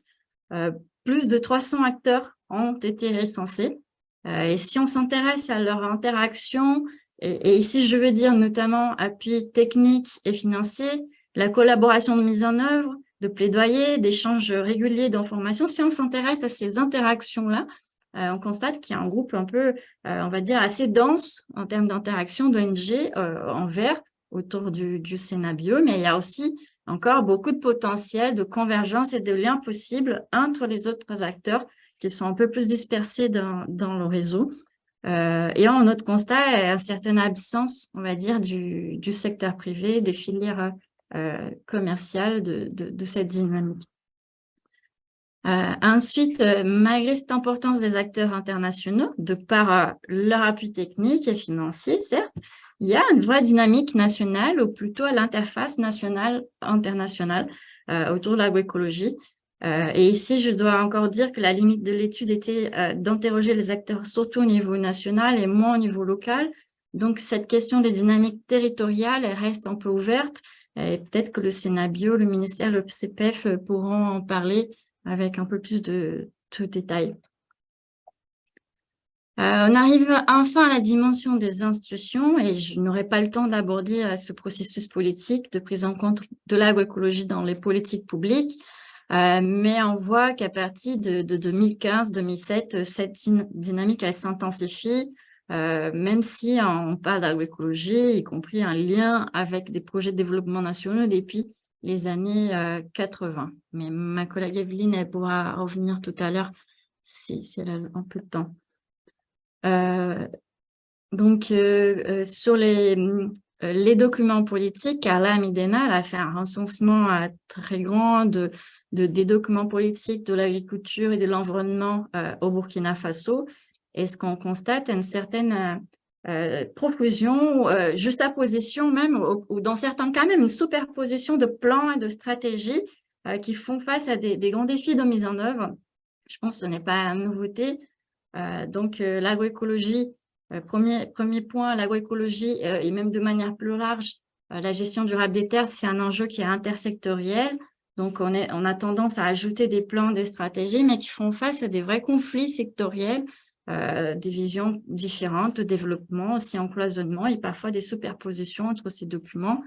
Plus de 300 acteurs ont été recensés. Et si on s'intéresse à leur interaction, et ici je veux dire notamment appui technique et financier, la collaboration de mise en œuvre, de plaidoyer, d'échanges réguliers d'informations, si on s'intéresse à ces interactions-là, on constate qu'il y a un groupe un peu, on va dire, assez dense en termes d'interaction d'ONG en vert autour du Sénat-Bio, mais il y a aussi encore beaucoup de potentiel de convergence et de liens possibles entre les autres acteurs qui sont un peu plus dispersés dans le réseau. Et un autre constat est une certaine absence, on va dire, du secteur privé, des filières commerciales de cette dynamique. Ensuite, malgré cette importance des acteurs internationaux, de par leur appui technique et financier, certes, il y a une vraie dynamique nationale, ou plutôt à l'interface nationale-internationale autour de l'agroécologie. Et ici, je dois encore dire que la limite de l'étude était d'interroger les acteurs surtout au niveau national et moins au niveau local. Donc, cette question des dynamiques territoriales, elle reste un peu ouverte. Et peut-être que le Sénat-Bio, le ministère, le CPF pourront en parler avec un peu plus de détails. On arrive enfin à la dimension des institutions et je n'aurai pas le temps d'aborder ce processus politique de prise en compte de l'agroécologie dans les politiques publiques, mais on voit qu'à partir de 2015-2007, cette dynamique elle s'intensifie, même si on parle d'agroécologie, y compris un lien avec des projets de développement nationaux depuis les années 80. Mais ma collègue Evelyne, elle pourra revenir tout à l'heure si elle a un peu de temps. Donc, sur les documents politiques, Carla Midena elle a fait un recensement très grand des documents politiques de l'agriculture et de l'environnement au Burkina Faso. Et ce qu'on constate, une certaine profusion, juxtaposition même, ou dans certains cas même une superposition de plans et de stratégies qui font face à des grands défis de mise en œuvre. Je pense que ce n'est pas une nouveauté. Donc, l'agroécologie, premier point, l'agroécologie, et même de manière plus large, la gestion durable des terres, c'est un enjeu qui est intersectoriel. Donc, on a tendance à ajouter des plans, des stratégies, mais qui font face à des vrais conflits sectoriels, des visions différentes de développement, aussi en cloisonnement et parfois des superpositions entre ces documents.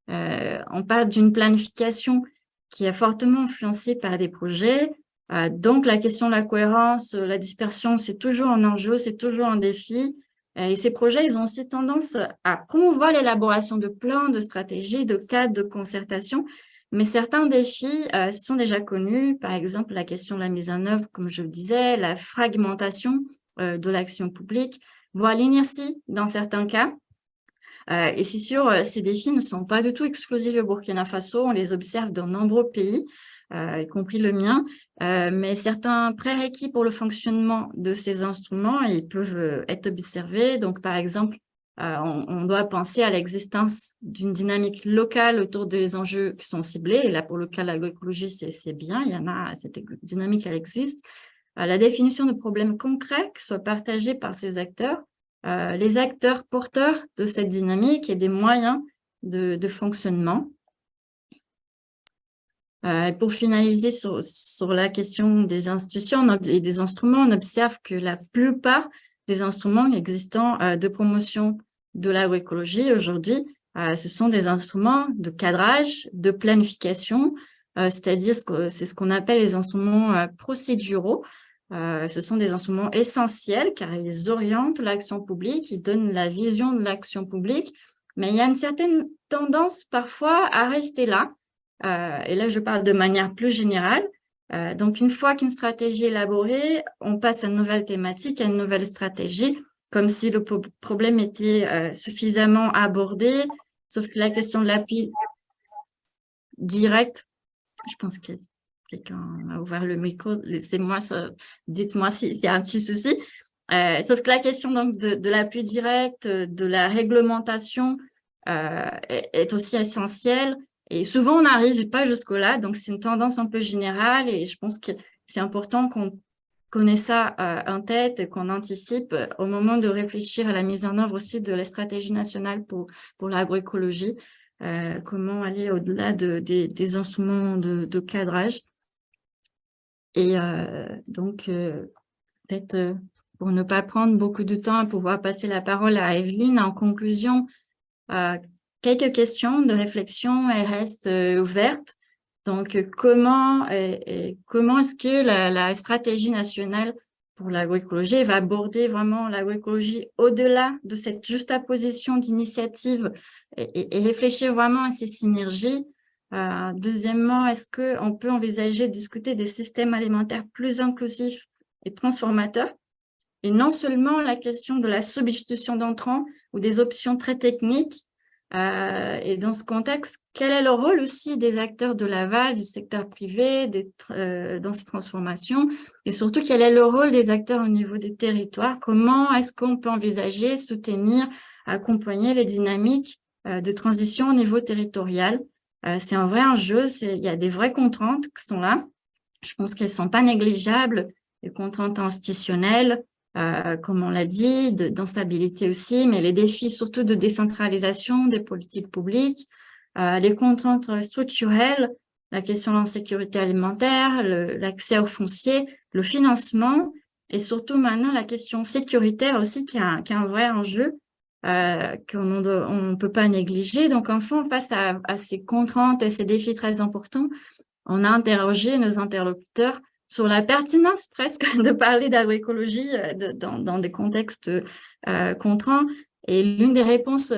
On parle d'une planification qui est fortement influencée par des projets. Donc, la question de la cohérence, la dispersion, c'est toujours un enjeu, c'est toujours un défi. Et ces projets, ils ont aussi tendance à promouvoir l'élaboration de plans, de stratégies, de cadres de concertation. Mais certains défis sont déjà connus, par exemple la question de la mise en œuvre, comme je le disais, la fragmentation de l'action publique, voire l'inertie dans certains cas. Et c'est sûr, ces défis ne sont pas du tout exclusifs au Burkina Faso, on les observe dans de nombreux pays, y compris le mien, mais certains prérequis pour le fonctionnement de ces instruments, ils peuvent être observés. Donc, par exemple, on doit penser à l'existence d'une dynamique locale autour des enjeux qui sont ciblés. Et là, pour le cas de l'agroécologie, c'est bien, il y en a, cette dynamique, elle existe. La définition de problèmes concrets qui soient partagés par ces acteurs, les acteurs porteurs de cette dynamique et des moyens de fonctionnement. Pour finaliser sur la question des institutions et des instruments, on observe que la plupart des instruments existants de promotion de l'agroécologie aujourd'hui, ce sont des instruments de cadrage, de planification, c'est-à-dire c'est ce qu'on appelle les instruments procéduraux. Ce sont des instruments essentiels car ils orientent l'action publique, ils donnent la vision de l'action publique, mais il y a une certaine tendance parfois à rester là. Et là, je parle de manière plus générale. Donc, une fois qu'une stratégie est élaborée, on passe à une nouvelle thématique, à une nouvelle stratégie, comme si le problème était suffisamment abordé, sauf que la question de l'appui direct, je pense que quelqu'un a ouvert le micro, laissez-moi, dites-moi s'il y a un petit souci. Sauf que la question donc, de l'appui direct, de la réglementation est aussi essentielle. Et souvent, on n'arrive pas jusque-là, donc c'est une tendance un peu générale et je pense que c'est important qu'on qu'on ait ça en tête et qu'on anticipe au moment de réfléchir à la mise en œuvre aussi de la stratégie nationale pour l'agroécologie, comment aller au-delà des instruments de cadrage. Et donc, peut-être pour ne pas prendre beaucoup de temps, pouvoir passer la parole à Evelyne. En conclusion, quelques questions de réflexion restent ouvertes. Donc, comment est-ce que la stratégie nationale pour l'agroécologie va aborder vraiment l'agroécologie au-delà de cette juxtaposition d'initiatives et réfléchir vraiment à ces synergies? Deuxièmement, est-ce qu'on peut envisager de discuter des systèmes alimentaires plus inclusifs et transformateurs? Et non seulement la question de la substitution d'entrants ou des options très techniques. Et dans ce contexte, quel est le rôle aussi des acteurs de l'aval, du secteur privé dans ces transformations? Et surtout, quel est le rôle des acteurs au niveau des territoires? Comment est-ce qu'on peut envisager, soutenir, accompagner les dynamiques de transition au niveau territorial? C'est un vrai enjeu, il y a des vraies contraintes qui sont là. Je pense qu'elles ne sont pas négligeables, les contraintes institutionnelles, comme on l'a dit, d'instabilité aussi, mais les défis surtout de décentralisation des politiques publiques, les contraintes structurelles, la question de l'insécurité alimentaire, l'accès aux fonciers, le financement, et surtout maintenant la question sécuritaire aussi, qui est un vrai enjeu qu'on ne peut pas négliger. Donc, enfin, face à ces contraintes et ces défis très importants, on a interrogé nos interlocuteurs sur la pertinence presque de parler d'agroécologie dans des contextes contraints. Et l'une des réponses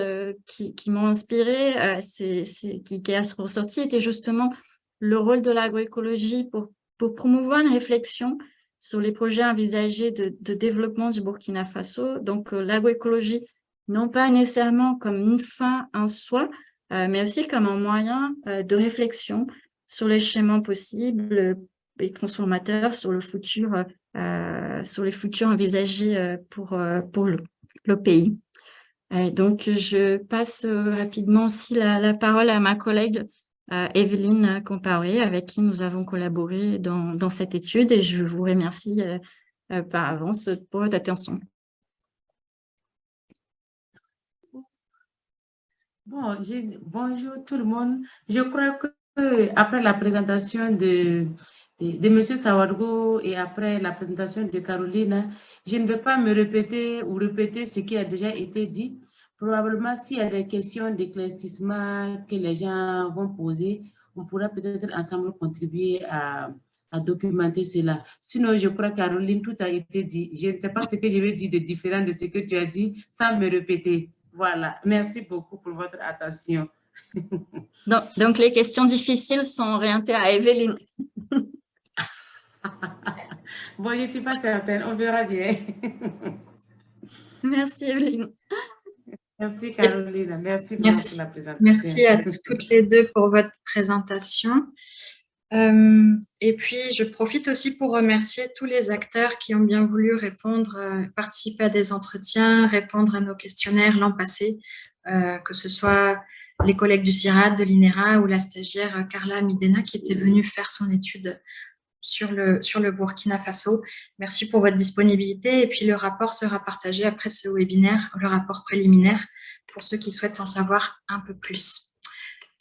qui m'ont inspirée, qui a ressorti, était justement le rôle de l'agroécologie pour promouvoir une réflexion sur les projets envisagés de développement du Burkina Faso. Donc, l'agroécologie, non pas nécessairement comme une fin en soi, mais aussi comme un moyen de réflexion sur les schémas possibles et transformateurs, sur les futurs envisagés pour le pays. Donc, je passe rapidement aussi la parole à ma collègue Evelyne Compaoré, avec qui nous avons collaboré dans cette étude, et je vous remercie par avance pour votre attention. Bon, bonjour tout le monde. Je crois que après la présentation de M. Sawargo et après la présentation de Caroline, je ne vais pas me répéter ou répéter ce qui a déjà été dit. Probablement, s'il y a des questions d'éclaircissement que les gens vont poser, on pourra peut-être ensemble contribuer à documenter cela. Sinon, je crois, Caroline, tout a été dit. Je ne sais pas ce que je vais dire de différent de ce que tu as dit sans me répéter. Voilà, merci beaucoup pour votre attention. Donc, les questions difficiles sont orientées à Evelyne. Bon, je ne suis pas certaine, on verra bien. Merci, Evelyne. Merci, Caroline. Merci pour la présentation. Merci à toutes les deux pour votre présentation. Et puis, je profite aussi pour remercier tous les acteurs qui ont bien voulu répondre, participer à des entretiens, répondre à nos questionnaires l'an passé, que ce soit les collègues du CIRAD, de l'INERA ou la stagiaire Carla Midena qui était venue faire son étude sur le Burkina Faso. Merci pour votre disponibilité. Et puis, le rapport sera partagé après ce webinaire, le rapport préliminaire, pour ceux qui souhaitent en savoir un peu plus.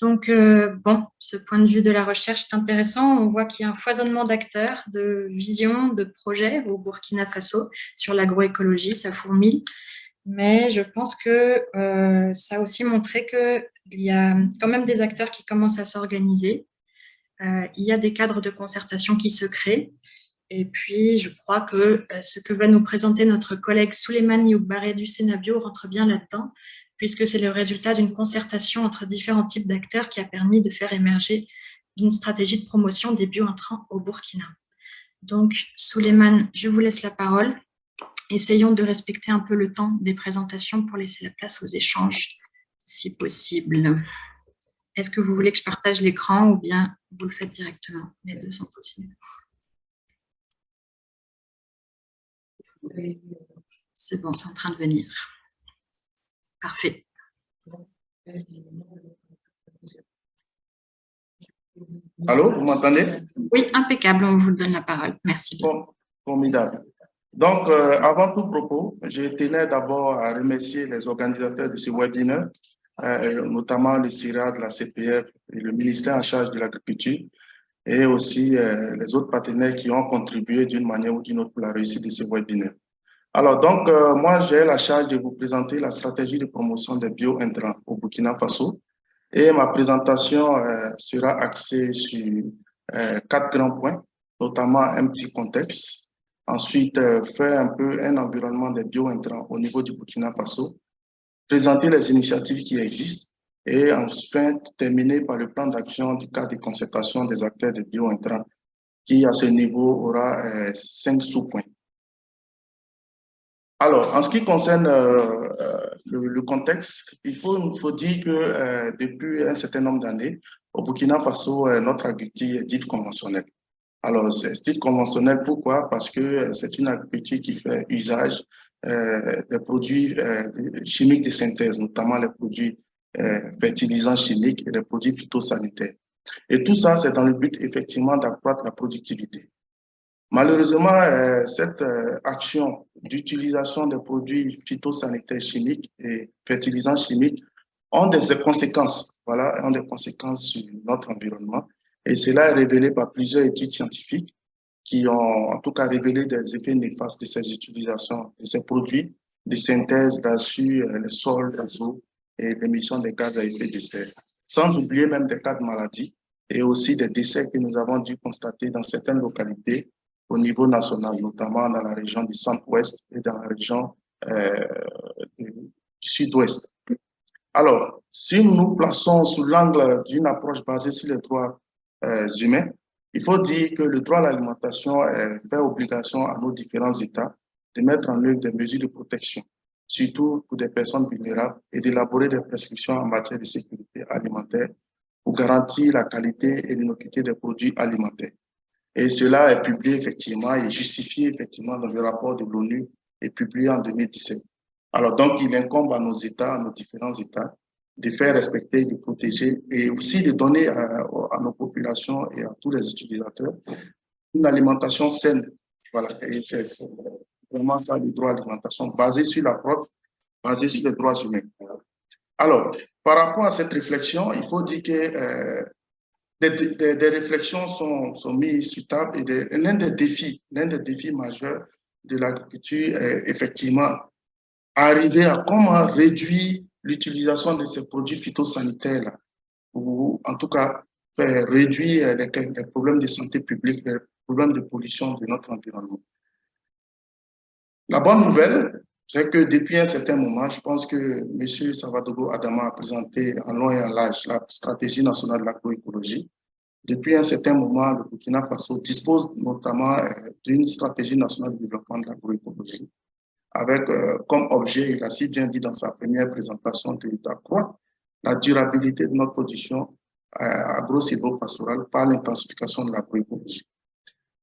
Donc, bon, ce point de vue de la recherche est intéressant. On voit qu'il y a un foisonnement d'acteurs, de visions, de projets au Burkina Faso sur l'agroécologie, ça fourmille. Mais je pense que ça a aussi montré qu'il y a quand même des acteurs qui commencent à s'organiser. Il y a des cadres de concertation qui se créent. Et puis, je crois que ce que va nous présenter notre collègue Souleymane Youkbaré du Sénabio rentre bien là-dedans, puisque c'est le résultat d'une concertation entre différents types d'acteurs qui a permis de faire émerger une stratégie de promotion des bio-intrants au Burkina. Donc, Souleymane, je vous laisse la parole. Essayons de respecter un peu le temps des présentations pour laisser la place aux échanges, si possible. Est-ce que vous voulez que je partage l'écran ou bien vous le faites directement? Les deux sont possibles. C'est bon, c'est en train de venir. Parfait. Allô, vous m'entendez? Oui, impeccable, on vous donne la parole. Merci bien. Bon, Formidable. Donc, avant tout propos, je tenais d'abord à remercier les organisateurs de ce webinaire, notamment le CIRAD, la CPF et le ministère en charge de l'agriculture, et aussi les autres partenaires qui ont contribué d'une manière ou d'une autre pour la réussite de ce webinaire. Alors, donc, moi, j'ai la charge de vous présenter la stratégie de promotion des bio-intrants au Burkina Faso. Et ma présentation sera axée sur 4 grands points, notamment un petit contexte. Ensuite, faire un peu un environnement des bio-intrants au niveau du Burkina Faso, présenter les initiatives qui existent et enfin terminer par le plan d'action du cadre de concertation des acteurs des bio-intrants qui, à ce niveau, aura 5 sous-points. Alors, en ce qui concerne le contexte, il faut dire que depuis un certain nombre d'années, au Burkina Faso, notre agriculture est dite conventionnelle. Alors, c'est dite conventionnelle, pourquoi? Parce que c'est une agriculture qui fait usage des produits chimiques de synthèse, notamment les produits fertilisants chimiques et les produits phytosanitaires. Et tout ça, c'est dans le but effectivement d'accroître la productivité. Malheureusement, cette action d'utilisation des produits phytosanitaires chimiques et fertilisants chimiques ont des conséquences, voilà, ont des conséquences sur notre environnement. Et cela est révélé par plusieurs études scientifiques qui ont en tout cas révélé des effets néfastes de ces utilisations, de ces produits de synthèse sur les sols, les eaux et l'émission des gaz à effet de serre. Sans oublier même des cas de maladie et aussi des décès que nous avons dû constater dans certaines localités au niveau national, notamment dans la région du centre-ouest et dans la région du sud-ouest. Alors, si nous nous plaçons sous l'angle d'une approche basée sur les droits humains, il faut dire que le droit à l'alimentation fait obligation à nos différents États de mettre en œuvre des mesures de protection, surtout pour des personnes vulnérables, et d'élaborer des prescriptions en matière de sécurité alimentaire pour garantir la qualité et l'innocuité des produits alimentaires. Et cela est publié effectivement et justifié effectivement dans le rapport de l'ONU et publié en 2017. Alors donc, il incombe à nos États, à nos différents États, de faire respecter, de protéger et aussi de donner à nos populations et à tous les utilisateurs une alimentation saine. Voilà, et c'est vraiment ça le droit à l'alimentation, basé sur l'approche, basé sur les droits humains. Alors, par rapport à cette réflexion, il faut dire que des réflexions sont mises sur table et l'un des défis majeurs de l'agriculture est effectivement arriver à comment réduire l'utilisation de ces produits phytosanitaires-là, ou en tout cas faire réduire les problèmes de santé publique, les problèmes de pollution de notre environnement. La bonne nouvelle, c'est que depuis un certain moment, je pense que M. Savadogo Adama a présenté en long et en large la stratégie nationale de l'agroécologie. Depuis un certain moment, le Burkina Faso dispose notamment d'une stratégie nationale de développement de l'agroécologie, avec comme objet, il a si bien dit dans sa première présentation, d'accroître la durabilité de notre production agro-silvopastorale par l'intensification de l'agroécologie.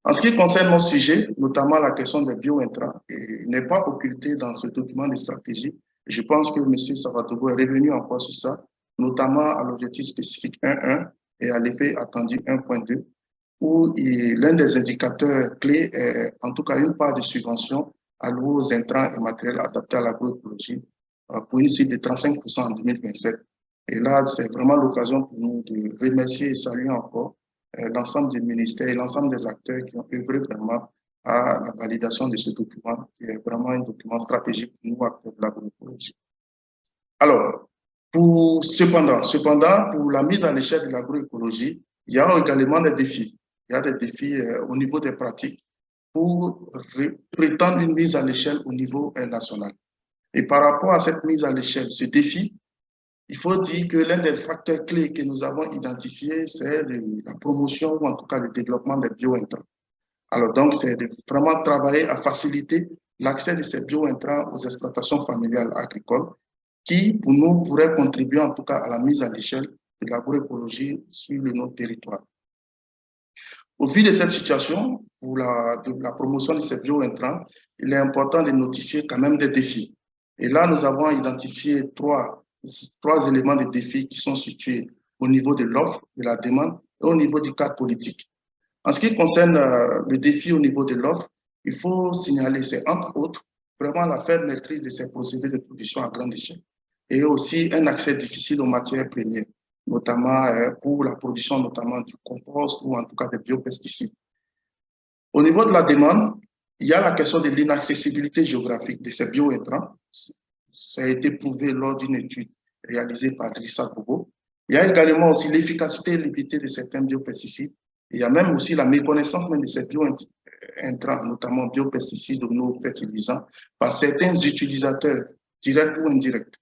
En ce qui concerne mon sujet, notamment la question des bio-intrants, il n'est pas occulté dans ce document de stratégie. Je pense que M. Savadogo est revenu encore sur ça, notamment à l'objectif spécifique 1.1 et à l'effet attendu 1.2, où l'un des indicateurs clés est en tout cas une part de subvention allouée aux intrants et matériels adaptés à l'agroécologie pour une cible de 35% en 2027. Et là, c'est vraiment l'occasion pour nous de remercier et saluer encore l'ensemble des ministères et l'ensemble des acteurs qui ont œuvré vraiment à la validation de ce document, qui est vraiment un document stratégique pour nous, acteurs de l'agroécologie. Alors, cependant, pour la mise à l'échelle de l'agroécologie, il y a également des défis. Il y a des défis au niveau des pratiques pour prétendre une mise à l'échelle au niveau national. Et par rapport à cette mise à l'échelle, ce défi, il faut dire que l'un des facteurs clés que nous avons identifiés, c'est la promotion ou en tout cas le développement des bio-intrants. Alors donc, c'est de vraiment travailler à faciliter l'accès de ces bio-intrants aux exploitations familiales agricoles qui, pour nous, pourraient contribuer en tout cas à la mise à l'échelle de l'agroécologie sur notre territoire. Au vu de cette situation, pour la promotion de ces bio-intrants, il est important de notifier quand même des défis. Et là, nous avons identifié trois éléments de défis qui sont situés au niveau de l'offre, de la demande et au niveau du cadre politique. En ce qui concerne le défi au niveau de l'offre, il faut signaler, c'est entre autres, vraiment la faible maîtrise de ces procédés de production à grande échelle et aussi un accès difficile aux matières premières, notamment pour la production notamment du compost ou en tout cas des biopesticides. Au niveau de la demande, il y a la question de l'inaccessibilité géographique de ces biointrants. Ça a été prouvé lors d'une étude réalisée par Rissa Bobo. Il y a également aussi l'efficacité limitée de certains biopesticides. Il y a même aussi la méconnaissance même de ces biointrants, notamment biopesticides ou non-fertilisants, par certains utilisateurs, directs ou indirects.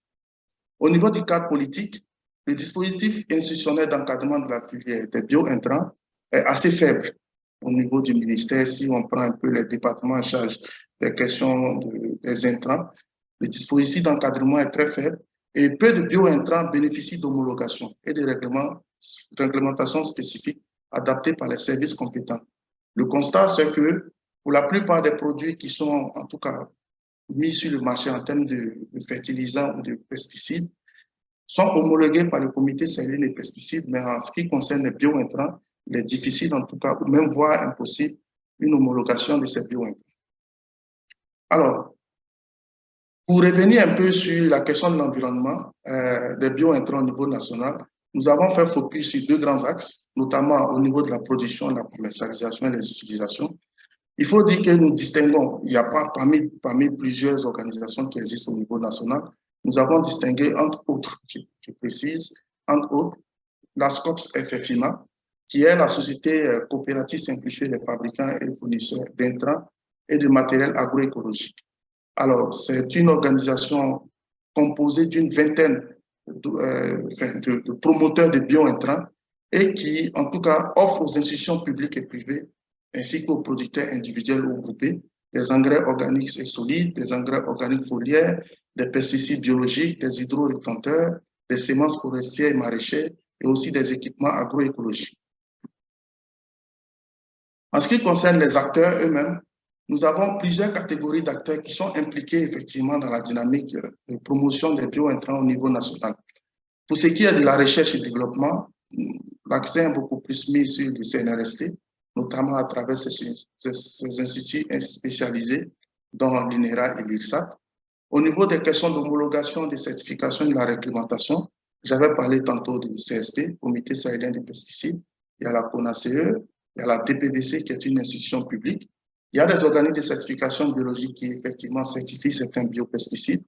Au niveau du cadre politique, le dispositif institutionnel d'encadrement de la filière des biointrants est assez faible au niveau du ministère. Si on prend un peu les départements en charge des questions des intrants, le dispositif d'encadrement est très faible et peu de biointrants bénéficient d'homologation et de réglementations spécifiques adaptées par les services compétents. Le constat, c'est que pour la plupart des produits qui sont en tout cas mis sur le marché en termes de fertilisants ou de pesticides sont homologués par le comité sérieux des pesticides, mais en ce qui concerne les biointrants, il est difficile en tout cas, ou même voire impossible, une homologation de ces biointrants. Alors, pour revenir un peu sur la question de l'environnement des biointrants au niveau national, nous avons fait focus sur deux grands axes, notamment au niveau de la production, la commercialisation et les utilisations. Il faut dire que nous distinguons, il n'y a pas parmi plusieurs organisations qui existent au niveau national, nous avons distingué entre autres, je précise, entre autres, la SCOPS FFIMA, qui est la société coopérative simplifiée des fabricants et fournisseurs d'intrants et de matériel agroécologique. Alors, c'est une organisation composée d'une vingtaine de promoteurs de biointrants et qui, en tout cas, offre aux institutions publiques et privées ainsi qu'aux producteurs individuels ou groupés des engrais organiques et solides, des engrais organiques foliaires, des pesticides biologiques, des hydro-retenteurs, des semences forestières et maraîchères et aussi des équipements agroécologiques. En ce qui concerne les acteurs eux-mêmes, nous avons plusieurs catégories d'acteurs qui sont impliqués effectivement dans la dynamique de promotion des biointrants au niveau national. Pour ce qui est de la recherche et développement, l'accent est beaucoup plus mis sur le CNRST, notamment à travers ces instituts spécialisés dans l'INERA et l'IRSAT. Au niveau des questions d'homologation, de certification et de la réglementation, j'avais parlé tantôt du CSP, Comité sahélien des pesticides, il y a la CONACE, il y a la DPVC qui est une institution publique, il y a des organismes de certification biologique qui effectivement certifient certains biopesticides,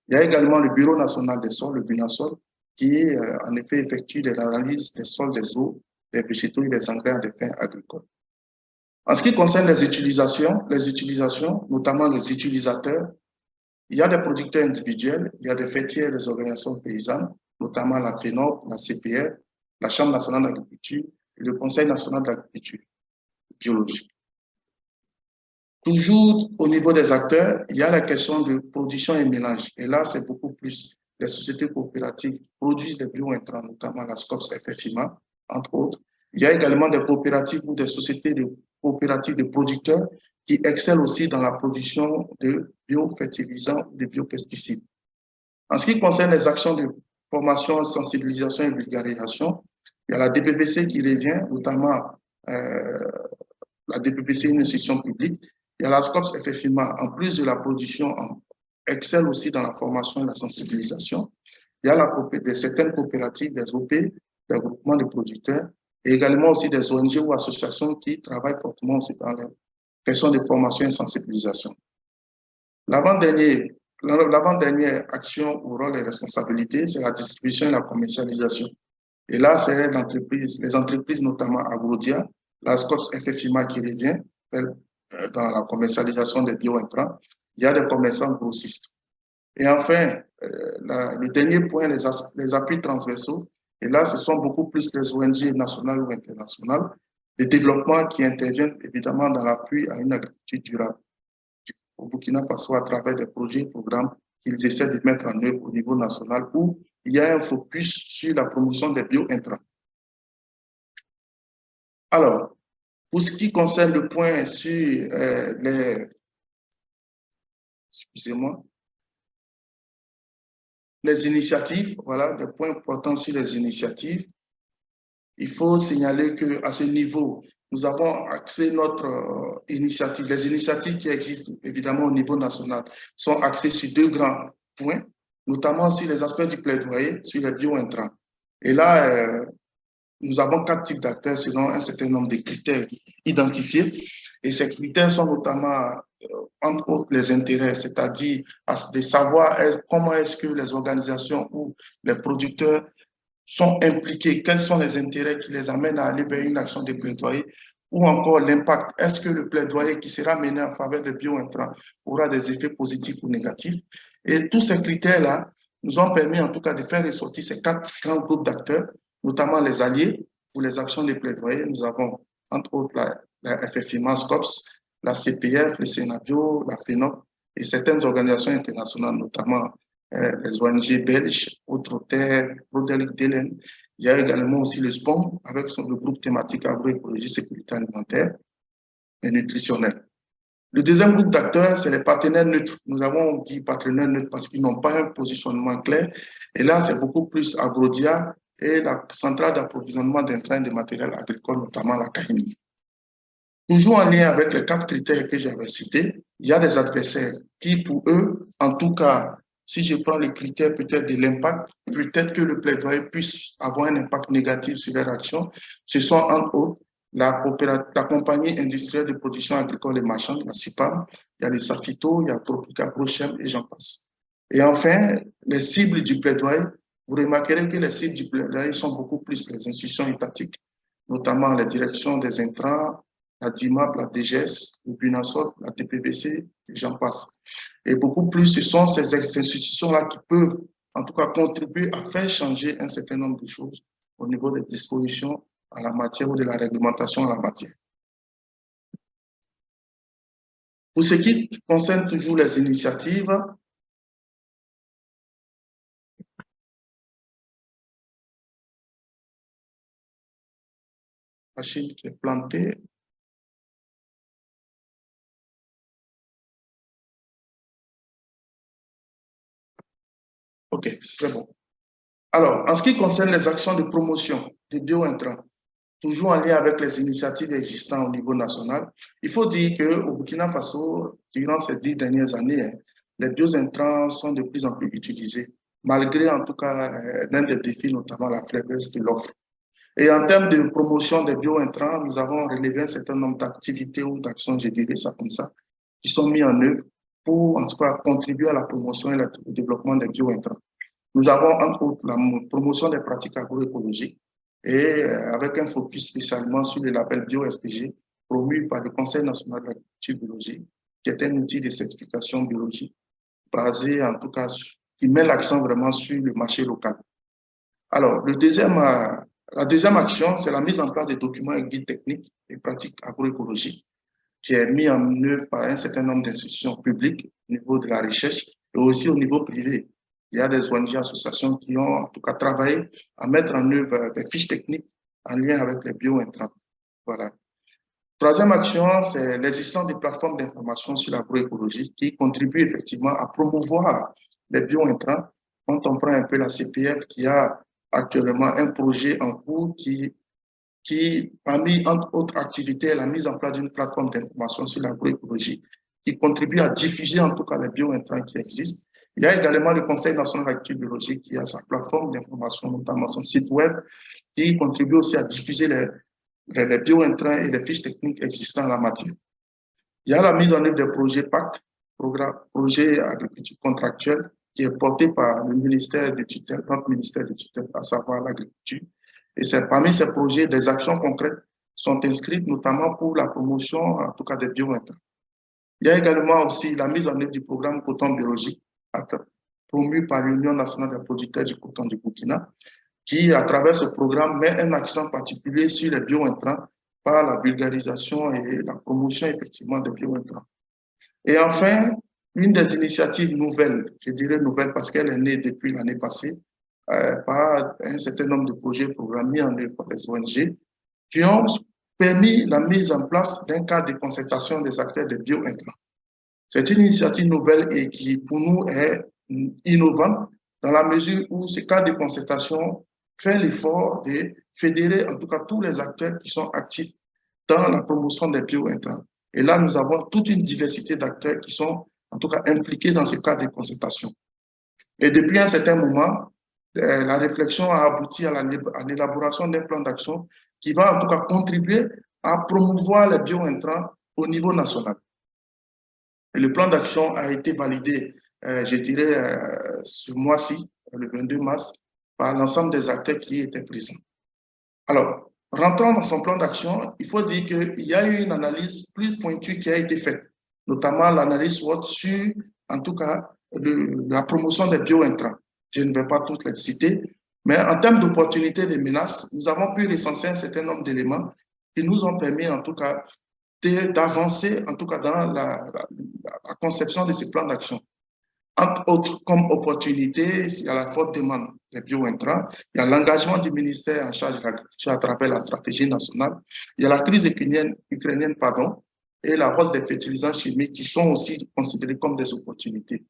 il y a également le Bureau national des sols, le BUNASOL, qui en effet effectue des analyses des sols, des eaux, des végétaux et des engrais à des fins agricoles. En ce qui concerne les utilisations, notamment les utilisateurs, il y a des producteurs individuels, il y a des fêtières des organisations paysannes, notamment la FENOP, la CPR, la Chambre nationale d'agriculture et le Conseil national d'agriculture biologique. Toujours au niveau des acteurs, il y a la question de production et mélange. Et là, c'est beaucoup plus les sociétés coopératives qui produisent des biointrants, notamment la SCOPS FFIMA, entre autres. Il y a également des coopératives ou des sociétés coopératives de producteurs qui excellent aussi dans la production de biofertilisants, de biopesticides. En ce qui concerne les actions de formation, sensibilisation et vulgarisation, il y a la DPVC qui revient, notamment la DPVC, une institution publique. Il y a la SCOPS FFIMA, en plus de la production, excelle aussi dans la formation et la sensibilisation. Il y a certaines coopératives, des OP, des groupements de producteurs, et également aussi des ONG ou associations qui travaillent fortement aussi dans les questions de formation et sensibilisation. L'avant-dernière action ou rôle et responsabilité, c'est la distribution et la commercialisation. Et là, c'est les entreprises, notamment Agrodia, la SCOPS FFIMA qui revient dans la commercialisation des biointrants. Il y a des commerçants grossistes. Et enfin, le dernier point, les appuis transversaux. Et là, ce sont beaucoup plus les ONG nationales ou internationales, les développements qui interviennent évidemment dans l'appui à une agriculture durable. Au Burkina Faso, à travers des projets et programmes qu'ils essaient de mettre en œuvre au niveau national où il y a un focus sur la promotion des biointrants. Alors, pour ce qui concerne le point sur les initiatives, voilà, des points importants sur les initiatives. Il faut signaler qu'à ce niveau, nous avons axé notre initiative. Les initiatives qui existent évidemment au niveau national sont axées sur deux grands points, notamment sur les aspects du plaidoyer, sur les bio-intrants. Et là, nous avons 4 types d'acteurs selon un certain nombre de critères identifiés. Et ces critères sont notamment, entre autres, les intérêts, c'est-à-dire de savoir comment est-ce que les organisations ou les producteurs sont impliqués, quels sont les intérêts qui les amènent à aller vers une action de plaidoyer, ou encore l'impact. Est-ce que le plaidoyer qui sera mené en faveur des bio-intrants aura des effets positifs ou négatifs? Et tous ces critères-là nous ont permis en tout cas de faire ressortir ces 4 grands groupes d'acteurs, notamment les alliés pour les actions de plaidoyer. Nous avons entre autres la FFIMA, SCOPS, la CPF, le Sénabio, la FENOP et certaines organisations internationales, notamment les ONG belges, Outre-Terre, Roderick Delen. Il y a également aussi le SPON avec le groupe thématique agroécologie, sécurité alimentaire et nutritionnelle. Le deuxième groupe d'acteurs, c'est les partenaires neutres. Nous avons dit partenaires neutres parce qu'ils n'ont pas un positionnement clair. Et là, c'est beaucoup plus Agrodia et la centrale d'approvisionnement d'intrants de matériel agricole, notamment la CAIMI. Toujours en lien avec les 4 critères que j'avais cités, il y a des adversaires qui, pour eux, en tout cas, si je prends les critères peut-être de l'impact, peut-être que le plaidoyer puisse avoir un impact négatif sur leur action. Ce sont entre autres la compagnie industrielle de production agricole et marchande, la CIPAM, il y a les Safito, il y a Tropica Prochem et j'en passe. Et enfin, les cibles du plaidoyer, vous remarquerez que les cibles du plaidoyer sont beaucoup plus les institutions étatiques, notamment la direction des intrants, la DIMAP, la DGS, le BUNASOF, la TPVC, et j'en passe. Et beaucoup plus, ce sont ces institutions-là qui peuvent, en tout cas, contribuer à faire changer un certain nombre de choses au niveau des dispositions en la matière ou de la réglementation en la matière. Pour ce qui concerne toujours les initiatives, la Chine qui est plantée. OK, c'est bon. Alors, en ce qui concerne les actions de promotion des bio-intrants, toujours en lien avec les initiatives existantes au niveau national, il faut dire qu'au Burkina Faso, durant ces 10 dernières années, les bio-intrants sont de plus en plus utilisés, malgré en tout cas l'un des défis, notamment la faiblesse de l'offre. Et en termes de promotion des bio-intrants, nous avons relevé un certain nombre d'activités ou d'actions, je dirais ça comme ça, qui sont mises en œuvre pour en tout cas contribuer à la promotion et au développement des bio-intrants. Nous avons entre autres la promotion des pratiques agroécologiques et avec un focus spécialement sur le label bio-SPG promu par le Conseil national de l'agriculture biologique, qui est un outil de certification biologique basé en tout cas, qui met l'accent vraiment sur le marché local. Alors, la deuxième action, c'est la mise en place des documents et guides techniques et pratiques agroécologiques qui est mis en œuvre par un certain nombre d'institutions publiques au niveau de la recherche et aussi au niveau privé. Il y a des ONG associations qui ont en tout cas travaillé à mettre en œuvre des fiches techniques en lien avec les bio-intrants. Voilà. Troisième action, c'est l'existence des plateformes d'information sur l'agroécologie qui contribuent effectivement à promouvoir les bio-intrants. Quand on prend un peu la CPF qui a actuellement un projet en cours qui, parmi entre autres activités, la mise en place d'une plateforme d'information sur l'agroécologie qui contribue à diffuser en tout cas les bio-intrants qui existent. Il y a également le Conseil national d'agriculture biologique qui a sa plateforme d'information, notamment son site web, qui contribue aussi à diffuser les bio-intrants et les fiches techniques existantes en la matière. Il y a la mise en œuvre des projets PACT, projet agriculture contractuelle, qui est porté par le ministère de tutelle, notre ministère de tutelle, à savoir l'agriculture. Et c'est parmi ces projets, des actions concrètes sont inscrites, notamment pour la promotion, en tout cas des bio-intrants. Il y a également aussi la mise en œuvre du programme coton biologique, promu par l'Union nationale des producteurs du coton du Burkina, qui, à travers ce programme, met un accent particulier sur les bio-intrants par la vulgarisation et la promotion, effectivement, des bio-intrants. Et enfin, une des initiatives nouvelles, je dirais nouvelle parce qu'elle est née depuis l'année passée, par un certain nombre de projets programmés en œuvre par les ONG, qui ont permis la mise en place d'un cadre de concertation des acteurs des bio-intrants. C'est une initiative nouvelle et qui, pour nous, est innovante dans la mesure où ce cadre de concertation fait l'effort de fédérer, en tout cas, tous les acteurs qui sont actifs dans la promotion des bio-intrants. Et là, nous avons toute une diversité d'acteurs qui sont en tout cas impliqués dans ce cadre de concertation. Et depuis un certain moment, la réflexion a abouti à l'élaboration d'un plan d'action qui va en tout cas contribuer à promouvoir les bio-intrants au niveau national. Et le plan d'action a été validé, je dirais, ce mois-ci, le 22 mars, par l'ensemble des acteurs qui étaient présents. Alors, rentrant dans son plan d'action, il faut dire qu'il y a eu une analyse plus pointue qui a été faite, notamment l'analyse SWOT sur, en tout cas, la promotion des bio-intrants. Je ne vais pas toutes les citer, mais en termes d'opportunités et de menaces, nous avons pu recenser un certain nombre d'éléments qui nous ont permis, en tout cas, d'avancer, en tout cas, dans la conception de ce plan d'action. Entre autres, comme opportunité, il y a la forte demande des bio-intrants, il y a l'engagement du ministère en charge de l'agriculture à travers la stratégie nationale, il y a la crise ukrainienne, et la hausse des fertilisants chimiques qui sont aussi considérés comme des opportunités.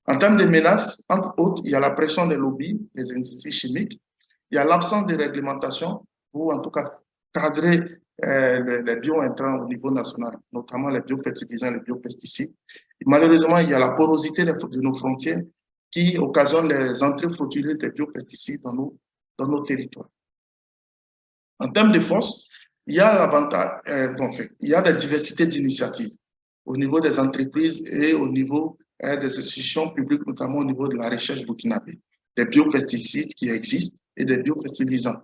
En termes de menaces, entre autres, il y a la pression des lobbies, des industries chimiques, il y a l'absence de réglementation pour en tout cas cadrer les bio-intrants au niveau national, notamment les biofertilisants, les biopesticides. Et malheureusement, il y a la porosité de nos frontières qui occasionne les entrées frauduleuses des biopesticides dans nos territoires. En termes de force, il y a l'avantage, il y a des diversités d'initiatives au niveau des entreprises et au niveau des institutions publiques, notamment au niveau de la recherche burkinabé, des biopesticides qui existent et des biofertilisants.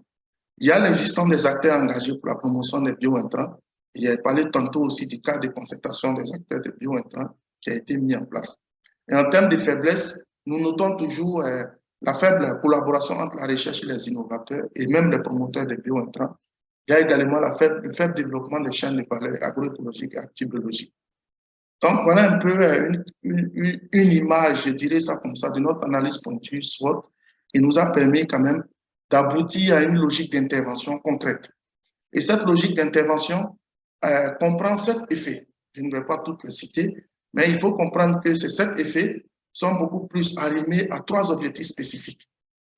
Il y a l'existence des acteurs engagés pour la promotion des bio-intrants. Il a parlé tantôt aussi du cadre de concertation des acteurs des bio-intrants qui a été mis en place. Et en termes de faiblesse, nous notons toujours la faible collaboration entre la recherche et les innovateurs et même les promoteurs des bio-intrants. Il y a également le faible développement des chaînes de valeur agroécologiques et actives-biologiques. Donc, voilà un peu une image, je dirais ça comme ça, de notre analyse pointue SWOT qui nous a permis quand même d'aboutir à une logique d'intervention concrète. Et cette logique d'intervention comprend 7 effets. Je ne vais pas toutes les citer, mais il faut comprendre que ces 7 effets sont beaucoup plus arrimés à 3 objectifs spécifiques.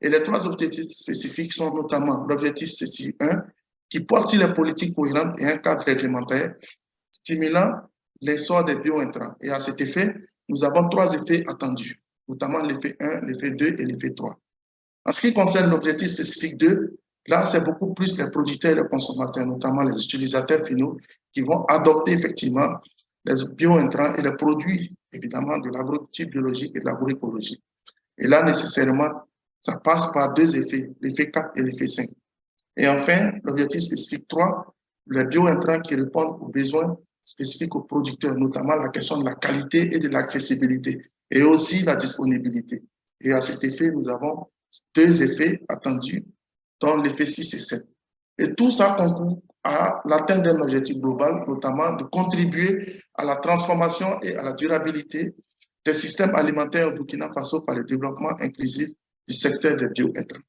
Et les 3 objectifs spécifiques sont notamment l'objectif spécifique 1, qui porte sur les politiques cohérentes et un cadre réglementaire stimulant l'essor des bio-intrants. Et à cet effet, nous avons 3 effets attendus, notamment l'effet 1, l'effet 2 et l'effet 3. En ce qui concerne l'objectif spécifique 2, là, c'est beaucoup plus les producteurs et les consommateurs, notamment les utilisateurs finaux, qui vont adopter effectivement les bio-intrants et les produits, évidemment, de l'agriculture biologique et de l'agroécologie. Et là, nécessairement, ça passe par 2 effets, l'effet 4 et l'effet 5. Et enfin, l'objectif spécifique 3, les bio-intrants qui répondent aux besoins spécifiques aux producteurs, notamment la question de la qualité et de l'accessibilité, et aussi la disponibilité. Et à cet effet, nous avons 2 effets attendus, dont l'effet 6 et 7. Et tout ça concourt à l'atteinte d'un objectif global, notamment de contribuer à la transformation et à la durabilité des systèmes alimentaires au Burkina Faso par le développement inclusif du secteur des bio-intrants.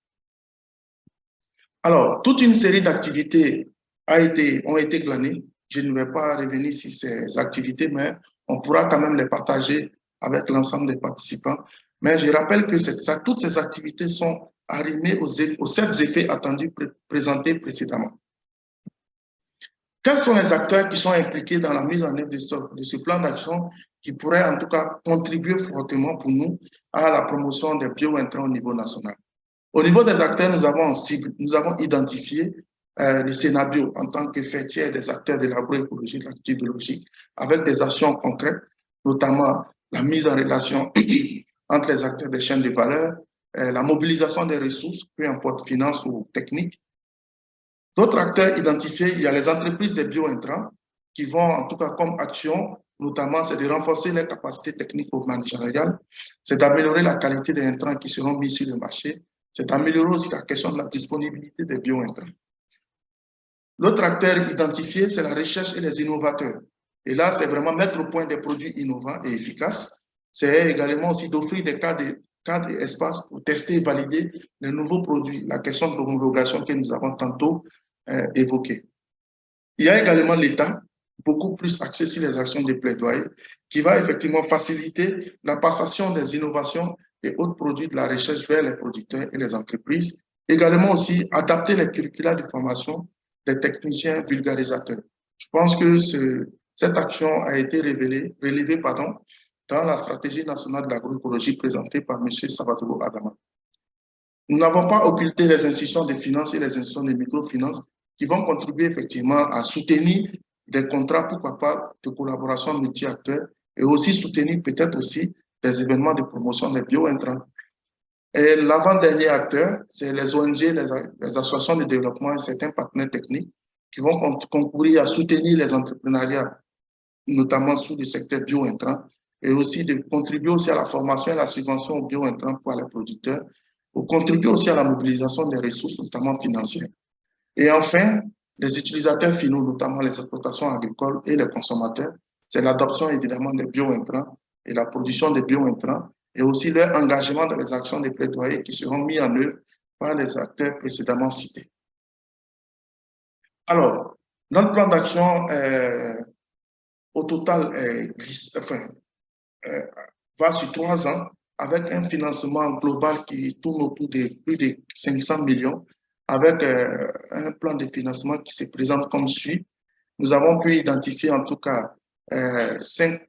Alors, toute une série d'activités ont été glanées. Je ne vais pas revenir sur ces activités, mais on pourra quand même les partager avec l'ensemble des participants. Mais je rappelle que toutes ces activités sont arrimées aux 7 effets attendus présentés précédemment. Quels sont les acteurs qui sont impliqués dans la mise en œuvre de ce plan d'action qui pourrait en tout cas contribuer fortement pour nous à la promotion des bio-intrants au niveau national? Au niveau des acteurs, nous avons identifié le Sénabio en tant que faîtière des acteurs de l'agroécologie, de l'agriculture biologique, avec des actions concrètes, notamment la mise en relation entre les acteurs des chaînes de valeur, la mobilisation des ressources, peu importe finances ou techniques. D'autres acteurs identifiés, il y a les entreprises des bio-intrants qui vont, en tout cas comme action, notamment, c'est de renforcer les capacités techniques ou managériales, c'est d'améliorer la qualité des intrants qui seront mis sur le marché, c'est d'améliorer aussi la question de la disponibilité des bio-intrants. L'autre acteur identifié, c'est la recherche et les innovateurs. Et là, c'est vraiment mettre au point des produits innovants et efficaces. C'est également aussi d'offrir des cadres et espaces pour tester et valider les nouveaux produits, la question de l'homologation que nous avons tantôt évoquée. Il y a également l'État, beaucoup plus axé sur les actions de plaidoyer, qui va effectivement faciliter la passation des innovations et autres produits de la recherche vers les producteurs et les entreprises. Également aussi adapter les curricula de formation des techniciens vulgarisateurs. Je pense que cette action a été relevée dans la stratégie nationale de l'agroécologie présentée par M. Salvador Adama. Nous n'avons pas occulté les institutions de finances et les institutions de microfinance qui vont contribuer effectivement à soutenir des contrats, pourquoi pas, de collaboration multi-acteurs et aussi soutenir peut-être aussi des événements de promotion des bio-intrants. Et l'avant-dernier acteur, c'est les ONG, les associations de développement et certains partenaires techniques qui vont concourir à soutenir les entrepreneuriats, notamment sous le secteur bio-intrants, et aussi de contribuer aussi à la formation et à la subvention aux bio-intrants pour les producteurs, pour contribuer aussi à la mobilisation des ressources, notamment financières. Et enfin, les utilisateurs finaux, notamment les exploitations agricoles et les consommateurs, c'est l'adoption évidemment des bio-intrants et la production des bio-intrants, et aussi leur engagement dans les actions de plaidoyer qui seront mis en œuvre par les acteurs précédemment cités. Alors, notre plan d'action, au total, va sur 3 ans, avec un financement global qui tourne autour de plus de 500 millions, avec un plan de financement qui se présente comme suit. Nous avons pu identifier en tout cas 5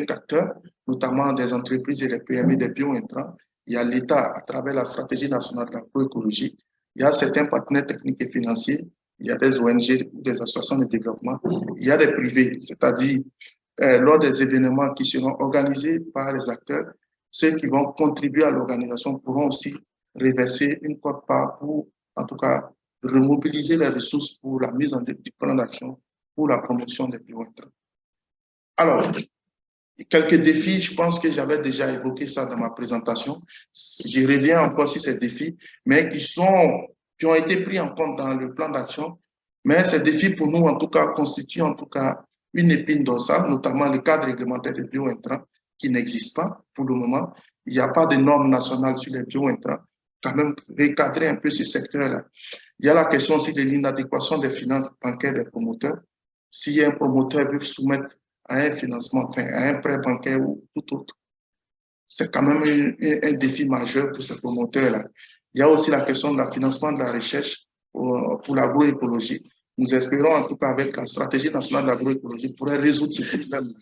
acteurs, notamment des entreprises et les PME des bio-intrants. Il y a l'État à travers la stratégie nationale de l'agroécologie. Il y a certains partenaires techniques et financiers. Il y a des ONG, des associations de développement. Il y a des privés, c'est-à-dire lors des événements qui seront organisés par les acteurs, ceux qui vont contribuer à l'organisation pourront aussi reverser une quote-part pour, en tout cas, remobiliser les ressources pour la mise en œuvre du plan d'action pour la promotion des bio-intrants. Alors, quelques défis, je pense que j'avais déjà évoqué ça dans ma présentation. Je reviens encore sur ces défis, mais qui ont été pris en compte dans le plan d'action. Mais ces défis, pour nous, en tout cas, constituent en tout cas une épine dorsale, notamment le cadre réglementaire des bio-intrants qui n'existe pas pour le moment. Il n'y a pas de normes nationales sur les bio-intrants. Quand même, recadrer un peu ce secteur-là. Il y a la question aussi de l'inadéquation des finances bancaires des promoteurs. Si un promoteur veut soumettre à un financement, enfin, à un prêt bancaire ou tout autre, c'est quand même un défi majeur pour ces promoteurs-là. Il y a aussi la question de la financement de la recherche pour l'agroécologie. Nous espérons, en tout cas, avec la stratégie nationale de l'agroécologie, pourrait résoudre ce problème.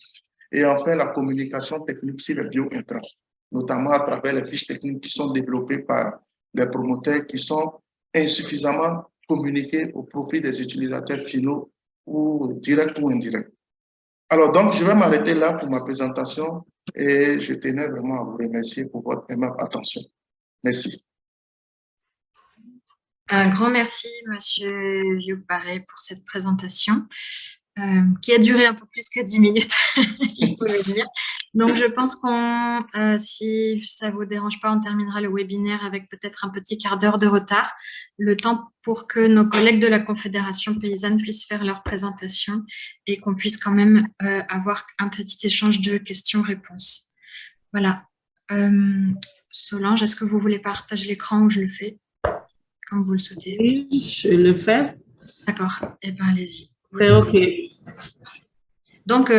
Et enfin, la communication technique sur les bio-intrants, notamment à travers les fiches techniques qui sont développées par les promoteurs qui sont insuffisamment communiquées au profit des utilisateurs finaux, ou directs ou indirects. Alors, donc, je vais m'arrêter là pour ma présentation et je tenais vraiment à vous remercier pour votre aimable attention. Merci. Un grand merci, Monsieur Vieux-Paré, pour cette présentation qui a duré un peu plus que 10 minutes, il faut le dire. Donc, je pense qu'on, si ça ne vous dérange pas, on terminera le webinaire avec peut-être un petit quart d'heure de retard, le temps pour que nos collègues de la Confédération paysanne puissent faire leur présentation et qu'on puisse quand même avoir un petit échange de questions-réponses. Voilà. Solange, est-ce que vous voulez partager l'écran ou je le fais comme vous le souhaitez? Oui, je le fais. D'accord. Eh bien, allez-y. C'est OK. Donc,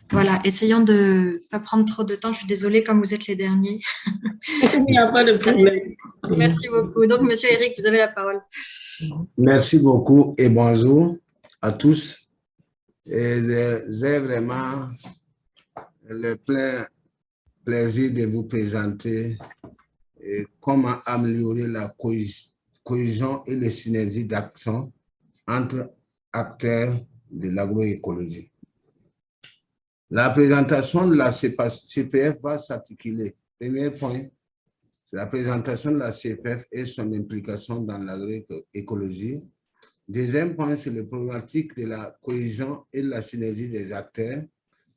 voilà, essayons de ne pas prendre trop de temps. Je suis désolée, comme vous êtes les derniers. Il n'y a pas de problème. Merci beaucoup. Donc, Monsieur Eric, vous avez la parole. Merci beaucoup et bonjour à tous. J'ai vraiment le plein plaisir de vous présenter comment améliorer la cohésion et les synergies d'action entre acteurs de l'agroécologie. La présentation de la CPF va s'articuler. Premier point, c'est la présentation de la CPF et son implication dans l'agroécologie. Deuxième point, c'est la problématique de la cohésion et de la synergie des acteurs.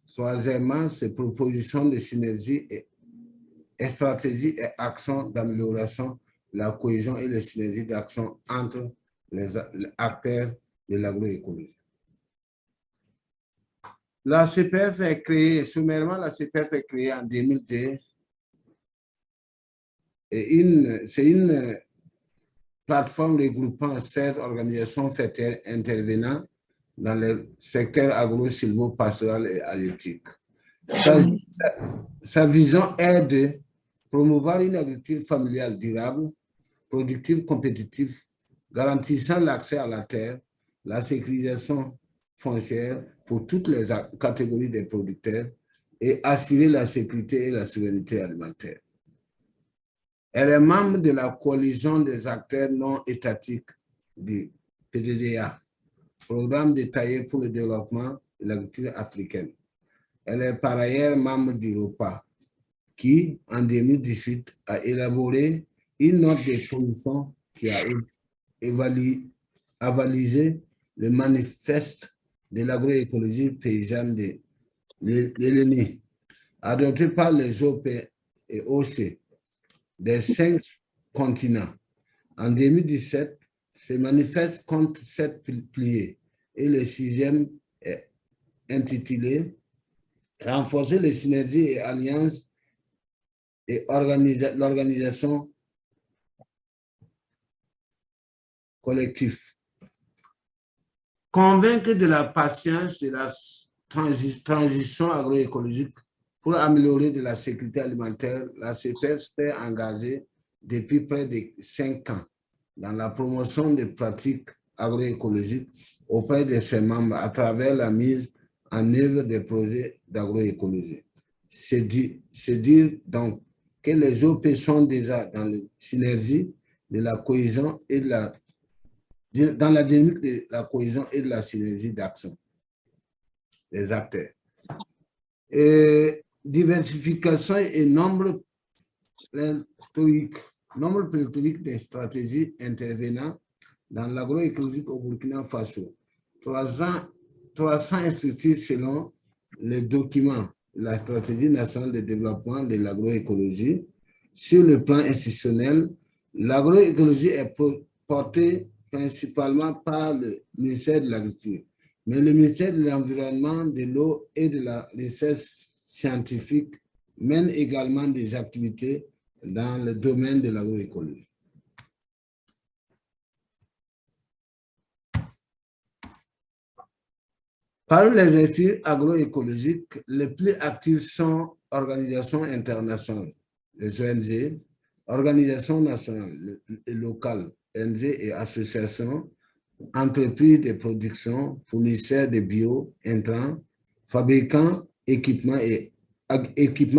Troisièmement, c'est propositions de synergie et stratégies et actions d'amélioration de la cohésion et les synergies d'action entre les acteurs de l'agroécologie. La CPF est créée, sommairement, la CPF est créée en 2002. C'est une plateforme regroupant 16 organisations faîtières intervenant dans le secteur agro-silvo-pastoral et halieutique. Sa vision est de promouvoir une agriculture familiale durable, productive, compétitive, garantissant l'accès à la terre, la sécurisation foncière pour toutes les catégories des producteurs et assurer la sécurité et la souveraineté alimentaire. Elle est membre de la coalition des acteurs non étatiques du PDDA, Programme détaillé pour le développement de l'agriculture africaine. Elle est par ailleurs membre du ROPA, qui, en 2018, a élaboré une note de position qui a avalisé le manifeste de l'agroécologie paysanne de l'ENI, adopté par les OP et OC des 5 continents. En 2017, ce manifeste compte 7 piliers et le 6e est intitulé « Renforcer les synergies et alliances et l'organisation collective. Convaincre de la patience de la transition agroécologique pour améliorer de la sécurité alimentaire, la CPF s'est engagée depuis près de 5 ans dans la promotion des pratiques agroécologiques auprès de ses membres à travers la mise en œuvre des projets d'agroécologie. C'est dire donc que les OP sont déjà dans la synergie de la cohésion et dans la dynamique de la cohésion et de la synergie d'action des acteurs. Et diversification et nombre pléthorique des stratégies intervenant dans l'agroécologie au Burkina Faso. 300 structures selon le document la stratégie nationale de développement de l'agroécologie. Sur le plan institutionnel, l'agroécologie est portée principalement par le ministère de l'Agriculture, mais le ministère de l'Environnement, de l'eau et de la recherche scientifique mène également des activités dans le domaine de l'agroécologie. Parmi les instituts agroécologiques, les plus actifs sont organisations internationales, les ONG, organisations nationales et locales, ONG et associations, entreprises de production, fournisseurs de bio, intrants, fabricants, équipements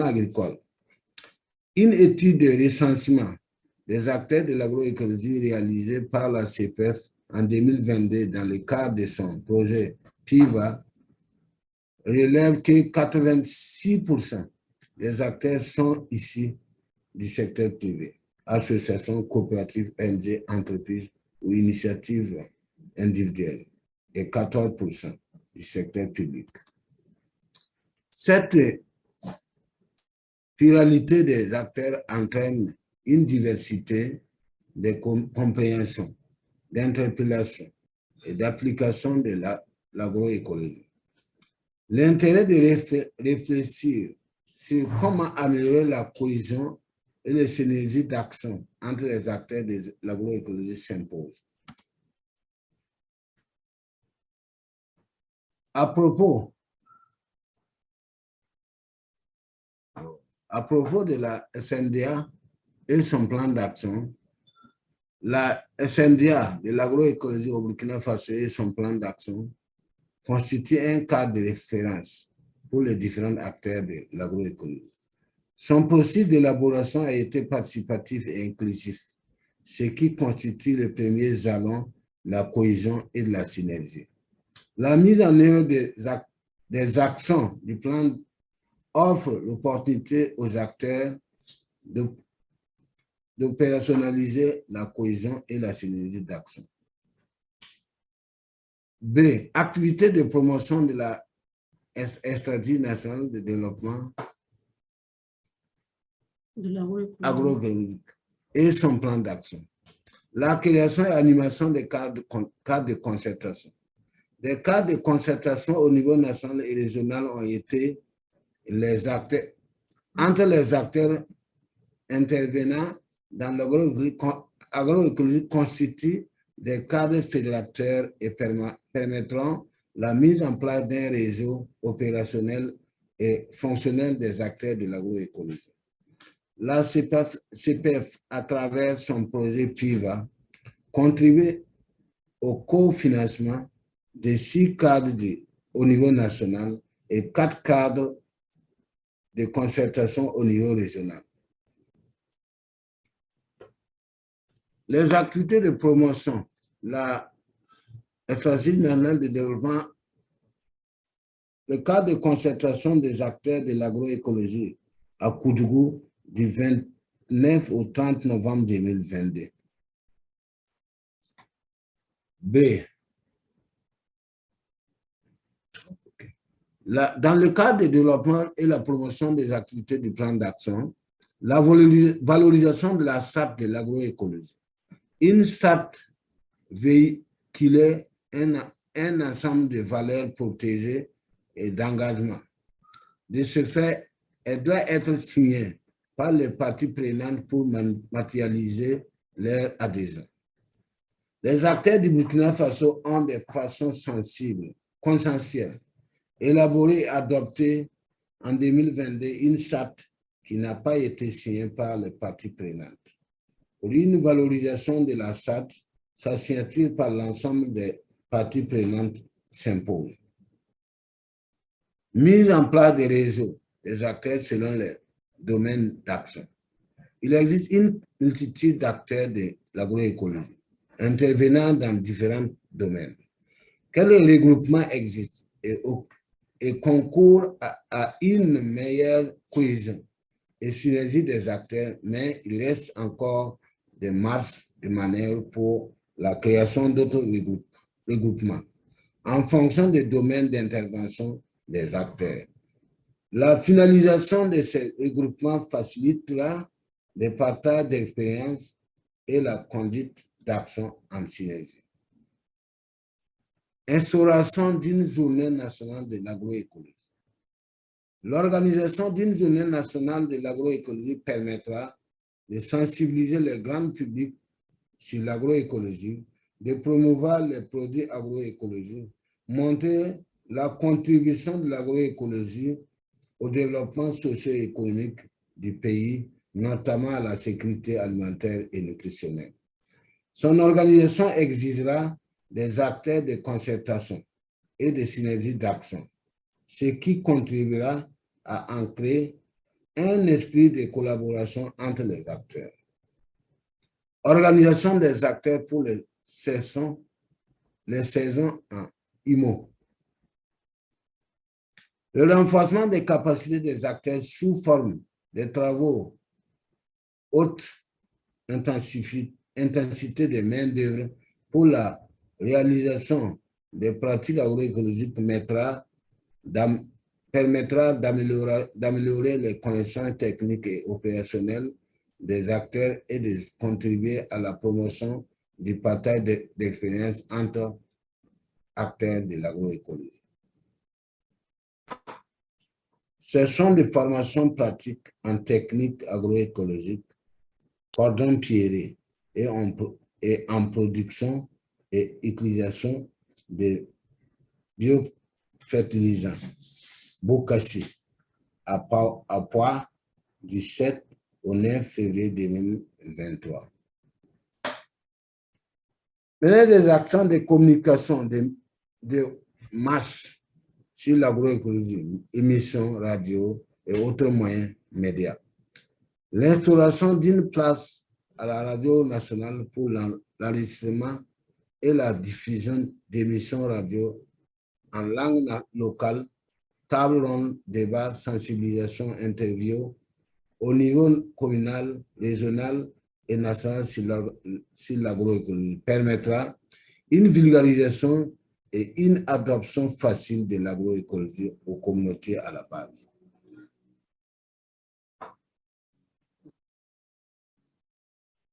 agricoles. Une étude de recensement des acteurs de l'agroécologie réalisée par la CPF en 2022 dans le cadre de son projet PIVA relève que 86% des acteurs sont issus du secteur privé, associations, coopératives, ONG, entreprises ou initiatives individuelles, et 14% du secteur public. Cette pluralité des acteurs entraîne une diversité de compréhension, d'interpellation et d'application de l'agroécologie. L'intérêt de réfléchir sur comment améliorer la cohésion et les synergies d'action entre les acteurs de l'agroécologie s'impose. À propos de la SNDA et son plan d'action, la SNDA de l'agroécologie au Burkina Faso et son plan d'action constitue un cadre de référence pour les différents acteurs de l'agroécologie. Son processus d'élaboration a été participatif et inclusif, ce qui constitue le premier jalon de la cohésion et de la synergie. La mise en œuvre des actions du plan offre l'opportunité aux acteurs d'opérationnaliser la cohésion et la synergie d'action. B. Activité de promotion de la stratégie nationale de développement agroécologique et son plan d'action. La création et animation des cadres de concertation. Des cadres de concertation au niveau national et régional ont été entre les acteurs intervenants dans l'agroécologie constituent des cadres fédérateurs et permettront la mise en place d'un réseau opérationnel et fonctionnel des acteurs de l'agroécologie. La CPF, à travers son projet PIVA, contribue au cofinancement de 6 cadres au niveau national et 4 cadres de concertation au niveau régional. Les activités de promotion, la stratégie nationale de développement, le cadre de concertation des acteurs de l'agroécologie à Koudjougou du 29 au 30 novembre 2022. B. Dans le cadre du développement et la promotion des activités du plan d'action, la valorisation de la SAT de l'agroécologie. Une SAT véhiculait un ensemble de valeurs protégées et d'engagement. De ce fait, elle doit être signée par les parties prenantes pour matérialiser leur adhésion. Les acteurs du Burkina Faso ont de façon sensible, consensuelle, élaboré et adopté en 2022 une charte qui n'a pas été signée par les parties prenantes. Pour une valorisation de la charte, sa signature par l'ensemble des parties prenantes s'impose. Mise en place des réseaux des acteurs selon les domaines d'action. Il existe une multitude d'acteurs de l'agroécologie intervenant dans différents domaines. Quel regroupement existe et concourt à une meilleure cohésion et synergie des acteurs, mais il reste encore des marges de manœuvre pour la création d'autres regroupements en fonction des domaines d'intervention des acteurs. La finalisation de ces regroupements facilitera le partage d'expériences et la conduite d'action en synergie. Instauration d'une journée nationale de l'agroécologie. L'organisation d'une journée nationale de l'agroécologie permettra de sensibiliser le grand public sur l'agroécologie, de promouvoir les produits agroécologiques, montrer la contribution de l'agroécologie au développement socio-économique du pays, notamment à la sécurité alimentaire et nutritionnelle. Son organisation exigera des acteurs de concertation et de synergie d'action, ce qui contribuera à ancrer un esprit de collaboration entre les acteurs. Organisation des acteurs pour les saisons en IMO. Le renforcement des capacités des acteurs sous forme de travaux haute intensité de main-d'œuvre pour la réalisation des pratiques agroécologiques permettra d'améliorer les connaissances techniques et opérationnelles des acteurs et de contribuer à la promotion du partage d'expériences entre acteurs de l'agroécologie. Ce sont des formations pratiques en technique agroécologique, cordon pierré et en production et utilisation de biofertilisants, Bokassi, à Poix du 7 au 9 février 2023. Mener des actions de communication de masse sur l'agroécologie, émissions radio et autres moyens médias. L'instauration d'une place à la radio nationale pour l'enregistrement et la diffusion d'émissions radio en langue locale, table ronde, débat, sensibilisation, interview au niveau communal, régional et national sur l'agroécologie permettra une vulgarisation et une adoption facile de l'agroécologie aux communautés à la base.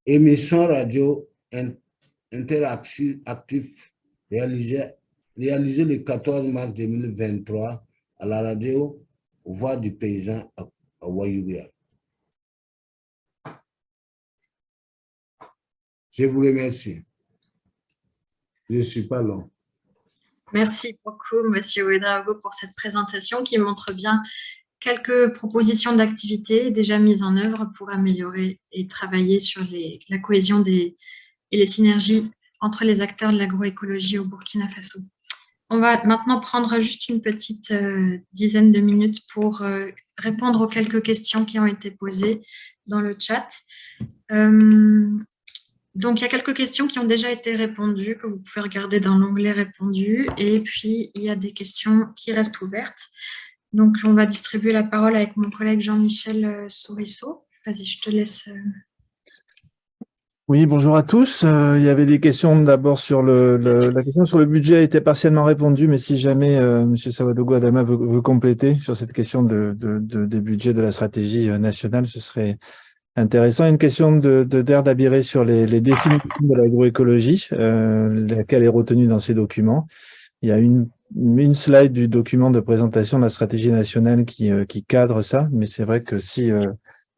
Émission radio interactive réalisée le 14 mars 2023 à la radio Voix du paysan à Ouayouria. Je vous remercie. Je ne suis pas long. Merci beaucoup, Monsieur Ouedraogo, pour cette présentation qui montre bien quelques propositions d'activités déjà mises en œuvre pour améliorer et travailler sur la cohésion et les synergies entre les acteurs de l'agroécologie au Burkina Faso. On va maintenant prendre juste une petite dizaine de minutes pour répondre aux quelques questions qui ont été posées dans le chat. Donc, il y a quelques questions qui ont déjà été répondues, que vous pouvez regarder dans l'onglet « Répondu ». Et puis, il y a des questions qui restent ouvertes. Donc, on va distribuer la parole avec mon collègue Jean-Michel Sourisseau. Vas-y, je te laisse. Oui, bonjour à tous. Il y avait des questions d'abord sur la question sur le budget a été partiellement répondue, mais si jamais M. Sawadogo Adama veut compléter sur cette question des budgets de la stratégie nationale, ce serait intéressant. Une question de Der Dabiré sur les définitions de l'agroécologie, laquelle est retenue dans ces documents. Il y a une slide du document de présentation de la stratégie nationale qui cadre ça, mais c'est vrai que si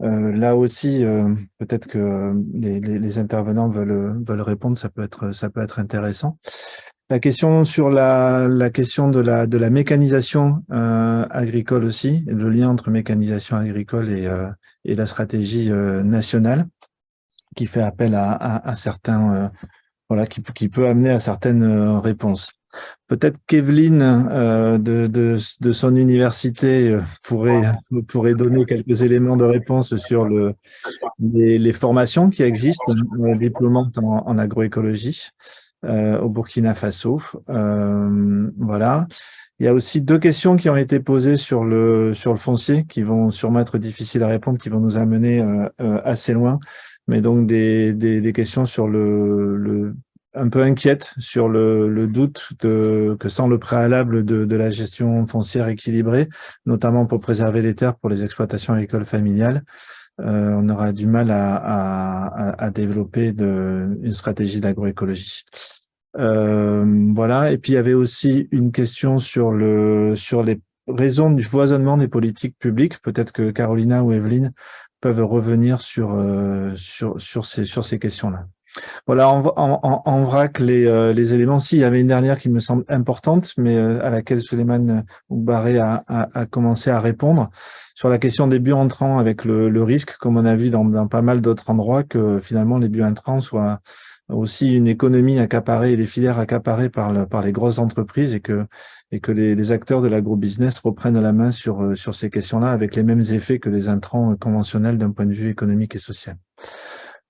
là aussi, peut-être que les intervenants veulent répondre, ça peut être intéressant. La question sur la question de la mécanisation agricole aussi, le lien entre mécanisation agricole et la stratégie nationale, qui fait appel à certains, voilà, qui peut amener à certaines réponses. Peut-être qu'Evelyne de son université pourrait donner quelques éléments de réponse sur les formations qui existent, diplômantes en agroécologie au Burkina Faso. Voilà. Il y a aussi deux questions qui ont été posées sur le foncier, qui vont sûrement être difficiles à répondre, qui vont nous amener assez loin, mais donc des questions sur un peu inquiète sur le doute que sans le préalable de la gestion foncière équilibrée, notamment pour préserver les terres pour les exploitations agricoles familiales, on aura du mal à développer une stratégie d'agroécologie. Voilà. Et puis il y avait aussi une question sur les raisons du foisonnement des politiques publiques. Peut-être que Carolina ou Evelyne peuvent revenir sur ces questions-là. Voilà, en vrac, les éléments. Si, il y avait une dernière qui me semble importante, mais à laquelle Souleymane Ougbaré a commencé à répondre, sur la question des biointrants avec le risque, comme on a vu dans pas mal d'autres endroits, que finalement les biointrants soient aussi une économie accaparée et des filières accaparées par les grosses entreprises et que les acteurs de l'agrobusiness reprennent la main sur ces questions-là avec les mêmes effets que les intrants conventionnels d'un point de vue économique et social.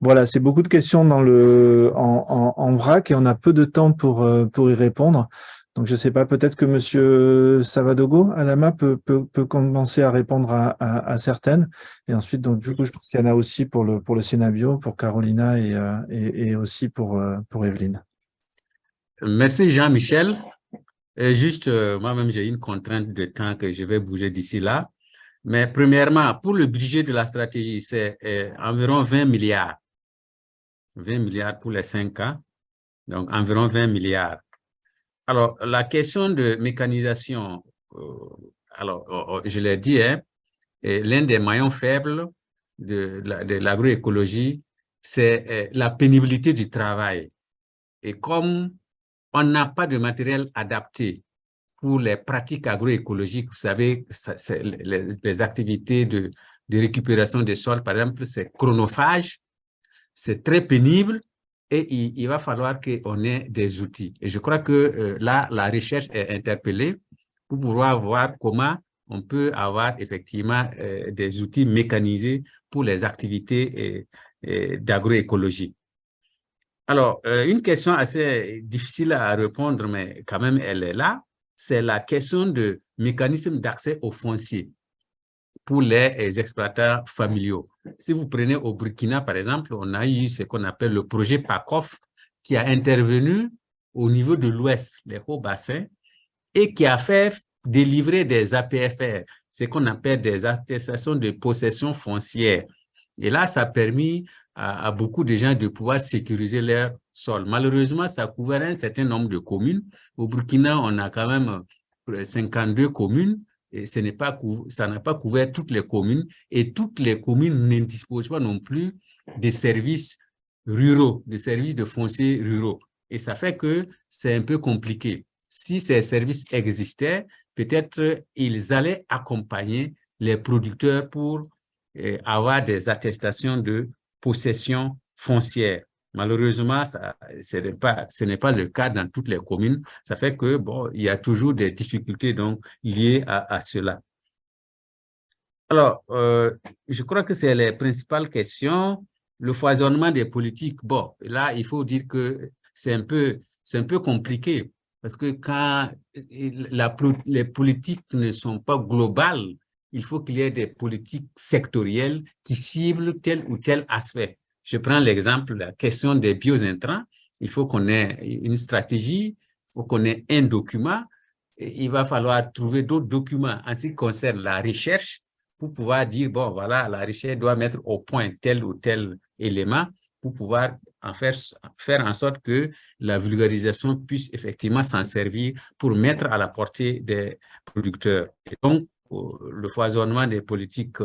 Voilà, c'est beaucoup de questions en vrac et on a peu de temps pour y répondre. Donc, je ne sais pas, peut-être que Monsieur Sawadogo Adama peut commencer à répondre à certaines. Et ensuite, donc, du coup, je pense qu'il y en a aussi pour le Sénabio, pour Carolina et aussi pour Evelyne. Merci Jean-Michel. Juste, moi-même, j'ai une contrainte de temps que je vais bouger d'ici là. Mais premièrement, pour le budget de la stratégie, c'est environ 20 milliards. 20 milliards pour les 5 ans, donc environ 20 milliards. Alors, la question de mécanisation, je l'ai dit, hein, l'un des maillons faibles de l'agroécologie, c'est la pénibilité du travail. Et comme on n'a pas de matériel adapté pour les pratiques agroécologiques, vous savez, les activités de récupération des sols, par exemple, c'est chronophage, c'est très pénible et il va falloir qu'on ait des outils. Et je crois que là, la recherche est interpellée pour pouvoir voir comment on peut avoir effectivement des outils mécanisés pour les activités d'agroécologie. Alors, une question assez difficile à répondre, mais quand même, elle est là, c'est la question de mécanisme d'accès au foncier pour les exploitants familiaux. Si vous prenez au Burkina, par exemple, on a eu ce qu'on appelle le projet PACOF qui a intervenu au niveau de l'Ouest, les hauts bassins, et qui a fait délivrer des APFR, ce qu'on appelle des attestations de possession foncière. Et là, ça a permis à beaucoup de gens de pouvoir sécuriser leur sol. Malheureusement, ça a couvert un certain nombre de communes. Au Burkina, on a quand même 52 communes. Et ça n'a pas couvert toutes les communes et toutes les communes ne disposent pas non plus des services ruraux, des services de foncier ruraux. Et ça fait que c'est un peu compliqué. Si ces services existaient, peut-être ils allaient accompagner les producteurs pour avoir des attestations de possession foncière. Malheureusement, ce n'est pas le cas dans toutes les communes. Ça fait que, bon, il y a toujours des difficultés donc, liées à cela. Alors, je crois que c'est les principales questions. Le foisonnement des politiques, bon, là, il faut dire que c'est un peu compliqué parce que quand les politiques ne sont pas globales, il faut qu'il y ait des politiques sectorielles qui ciblent tel ou tel aspect. Je prends l'exemple, la question des biointrants. Il faut qu'on ait une stratégie, il faut qu'on ait un document. Il va falloir trouver d'autres documents en ce qui concerne la recherche pour pouvoir dire, bon, voilà, la recherche doit mettre au point tel ou tel élément pour pouvoir faire en sorte que la vulgarisation puisse effectivement s'en servir pour mettre à la portée des producteurs. Et donc, le foisonnement des politiques,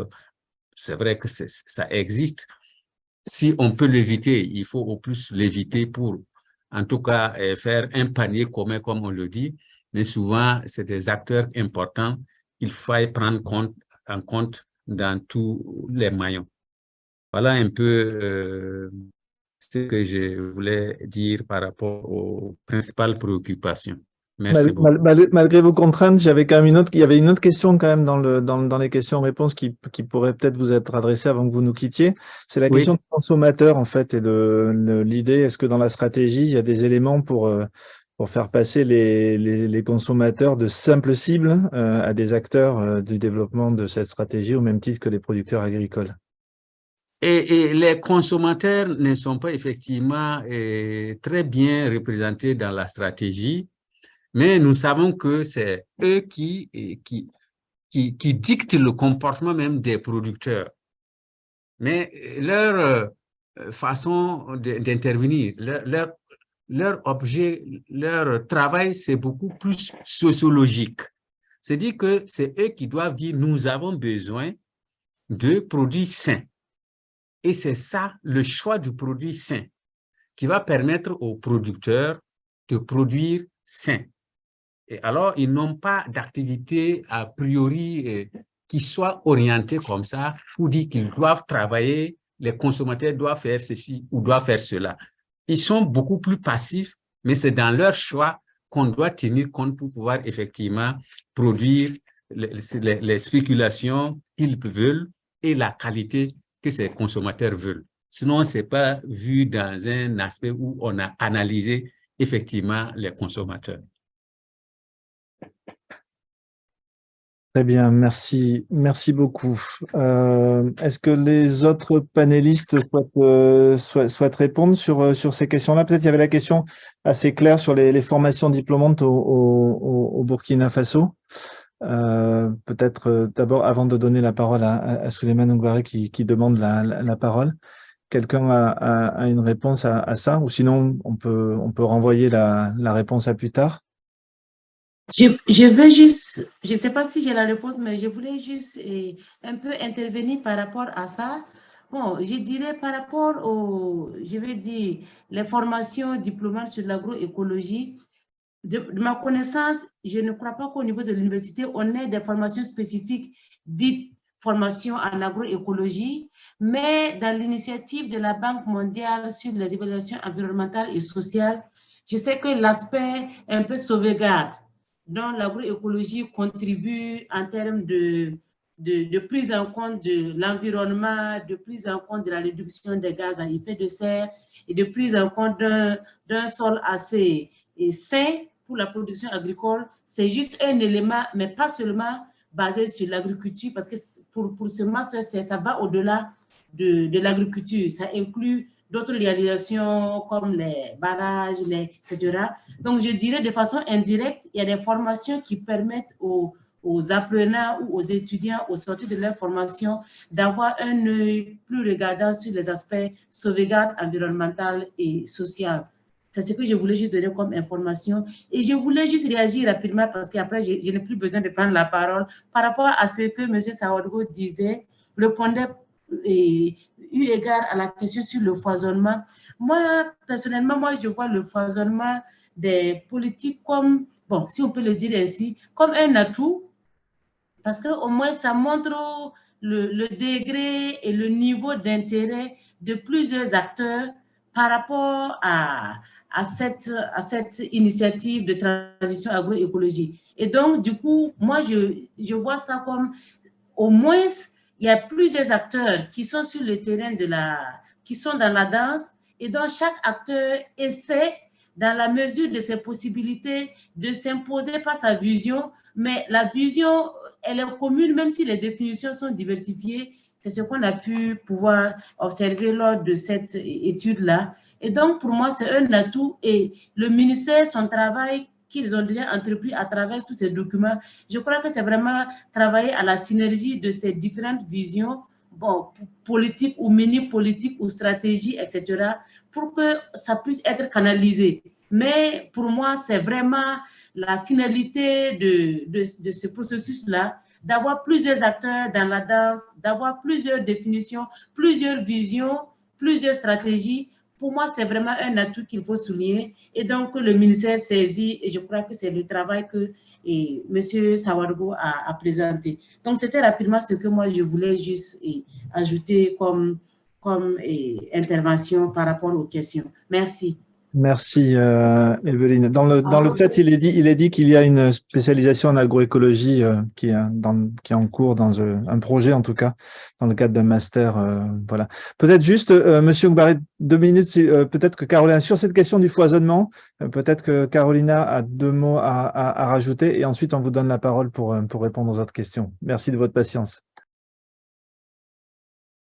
c'est vrai que ça existe. Si on peut l'éviter, il faut au plus l'éviter pour, en tout cas, faire un panier commun, comme on le dit. Mais souvent, c'est des acteurs importants qu'il faut prendre en compte dans tous les maillons. Voilà un peu ce que je voulais dire par rapport aux principales préoccupations. Merci beaucoup. Malgré vos contraintes, j'avais quand même il y avait une autre question quand même dans les questions-réponses qui pourrait peut-être vous être adressée avant que vous nous quittiez. C'est la question du consommateur, en fait, et l'idée, est-ce que dans la stratégie, il y a des éléments pour faire passer les consommateurs de simples cibles à des acteurs du développement de cette stratégie au même titre que les producteurs agricoles? Et les consommateurs ne sont pas effectivement très bien représentés dans la stratégie, mais nous savons que c'est eux qui dictent le comportement même des producteurs. Mais leur façon d'intervenir, leur objet, leur travail, c'est beaucoup plus sociologique. C'est-à-dire que c'est eux qui doivent dire, nous avons besoin de produits sains. Et c'est ça, le choix du produit sain, qui va permettre aux producteurs de produire sain. Et alors, ils n'ont pas d'activité a priori qui soit orientée comme ça, pour dire qu'ils doivent travailler, les consommateurs doivent faire ceci ou doivent faire cela. Ils sont beaucoup plus passifs, mais c'est dans leur choix qu'on doit tenir compte pour pouvoir effectivement produire les spéculations qu'ils veulent et la qualité que ces consommateurs veulent. Sinon, ce n'est pas vu dans un aspect où on a analysé effectivement les consommateurs. Très bien, merci beaucoup. Est-ce que les autres panélistes souhaitent répondre sur ces questions-là? Peut-être il y avait la question assez claire sur les formations diplômantes au Burkina Faso. Peut-être d'abord, avant de donner la parole à Souleymane Ougaré qui demande la parole, quelqu'un a une réponse à ça? Ou sinon, on peut renvoyer la réponse à plus tard. Je veux juste, je ne sais pas si j'ai la réponse, mais je voulais juste un peu intervenir par rapport à ça. Bon, je dirais par rapport je vais dire, les formations diplômantes sur l'agroécologie. De ma connaissance, je ne crois pas qu'au niveau de l'université, on ait des formations spécifiques dites formation en agroécologie, mais dans l'initiative de la Banque mondiale sur les évaluations environnementales et sociales, je sais que l'aspect un peu sauvegarde dont l'agroécologie contribue en termes de prise en compte de l'environnement, de prise en compte de la réduction des gaz à effet de serre et de prise en compte d'un sol assez sain pour la production agricole, c'est juste un élément, mais pas seulement basé sur l'agriculture, parce que pour ce master, ça va au-delà de l'agriculture. Ça inclut d'autres réalisations comme les barrages, etc. Donc, je dirais de façon indirecte, il y a des formations qui permettent aux apprenants ou aux étudiants au sortir de leur formation d'avoir un œil plus regardant sur les aspects sauvegarde environnementale et sociale. C'est ce que je voulais juste donner comme information. Et je voulais juste réagir rapidement parce qu'après, je n'ai plus besoin de prendre la parole par rapport à ce que M. Sawadgo disait, répondait eu égard à la question sur le foisonnement. Moi, personnellement, je vois le foisonnement des politiques comme, bon, si on peut le dire ainsi, comme un atout, parce qu'au moins, ça montre le degré et le niveau d'intérêt de plusieurs acteurs par rapport à cette initiative de transition agroécologique. Et donc, du coup, moi, je vois ça comme, au moins, il y a plusieurs acteurs qui sont sur le terrain qui sont dans la danse, et donc chaque acteur essaie, dans la mesure de ses possibilités, de s'imposer par sa vision, mais la vision, elle est commune, même si les définitions sont diversifiées. C'est ce qu'on a pu pouvoir observer lors de cette étude-là. Et donc, pour moi, c'est un atout. Et le ministère, son travail qu'ils ont déjà entrepris à travers tous ces documents, je crois que c'est vraiment travailler à la synergie de ces différentes visions, bon, politiques ou mini-politiques ou stratégies, etc., pour que ça puisse être canalisé. Mais pour moi, c'est vraiment la finalité de ce processus-là, d'avoir plusieurs acteurs dans la danse, d'avoir plusieurs définitions, plusieurs visions, plusieurs stratégies. Pour moi, c'est vraiment un atout qu'il faut souligner. Et donc, le ministère saisit, et je crois que c'est le travail que M. Sawadogou a présenté. Donc, c'était rapidement ce que moi, je voulais juste ajouter comme intervention par rapport aux questions. Merci. Merci, Evelyne. Dans le chat, il est dit qu'il y a une spécialisation en agroécologie qui est en cours dans un projet, en tout cas, dans le cadre d'un master. Voilà. Peut-être juste, Monsieur Ngbaré, 2 minutes, peut-être que Carolina, sur cette question du foisonnement, peut-être que Carolina a 2 mots à rajouter, et ensuite on vous donne la parole pour répondre aux autres questions. Merci de votre patience.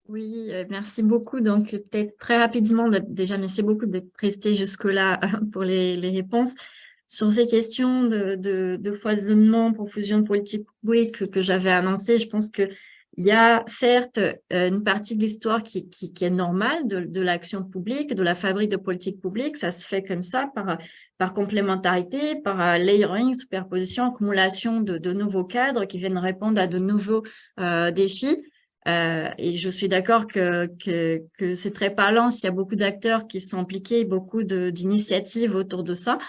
Oui, merci beaucoup. Donc, peut-être très rapidement, déjà, merci beaucoup d'être resté jusque-là pour les réponses. Sur ces questions de foisonnement, profusion de politique publique que j'avais annoncé, je pense qu'il y a certes une partie de l'histoire qui est normale de l'action publique, de la fabrique de politique publique. Ça se fait comme ça, par complémentarité, par layering, superposition, accumulation de nouveaux cadres qui viennent répondre à de nouveaux défis. Et je suis d'accord que c'est très parlant s'il y a beaucoup d'acteurs qui sont impliqués, beaucoup d'initiatives autour de ça.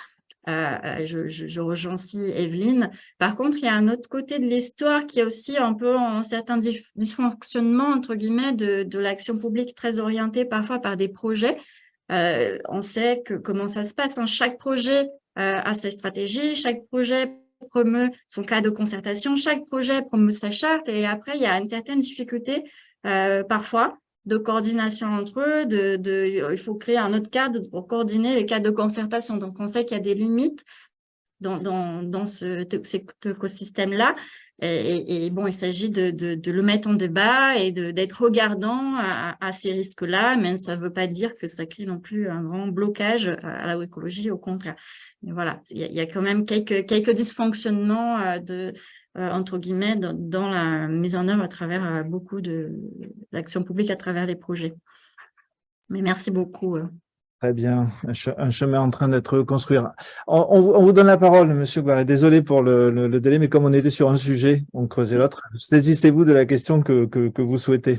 Je rejoins aussi Evelyne. Par contre, il y a un autre côté de l'histoire qui est aussi un peu un certain dysfonctionnement, entre guillemets, de l'action publique très orientée parfois par des projets. On sait comment ça se passe. Hein. Chaque projet a ses stratégies, chaque projet promeut son cas de concertation, chaque projet promeut sa charte, et après, il y a une certaine difficulté parfois de coordination entre eux, il faut créer un autre cadre pour coordonner les cadres de concertation. Donc, on sait qu'il y a des limites dans cet écosystème-là. Et bon, il s'agit de le mettre en débat et d'être regardant à ces risques-là, mais ça ne veut pas dire que ça crée non plus un grand blocage à l'agroécologie, au contraire. Mais voilà, il y a quand même quelques dysfonctionnements entre guillemets dans la mise en œuvre à travers beaucoup de l'action publique à travers les projets. Mais merci beaucoup. Très bien, un chemin en train d'être construit. On vous donne la parole, Monsieur Ngbaré. Désolé pour le délai, mais comme on était sur un sujet, on creusait l'autre. Saisissez-vous de la question que vous souhaitez.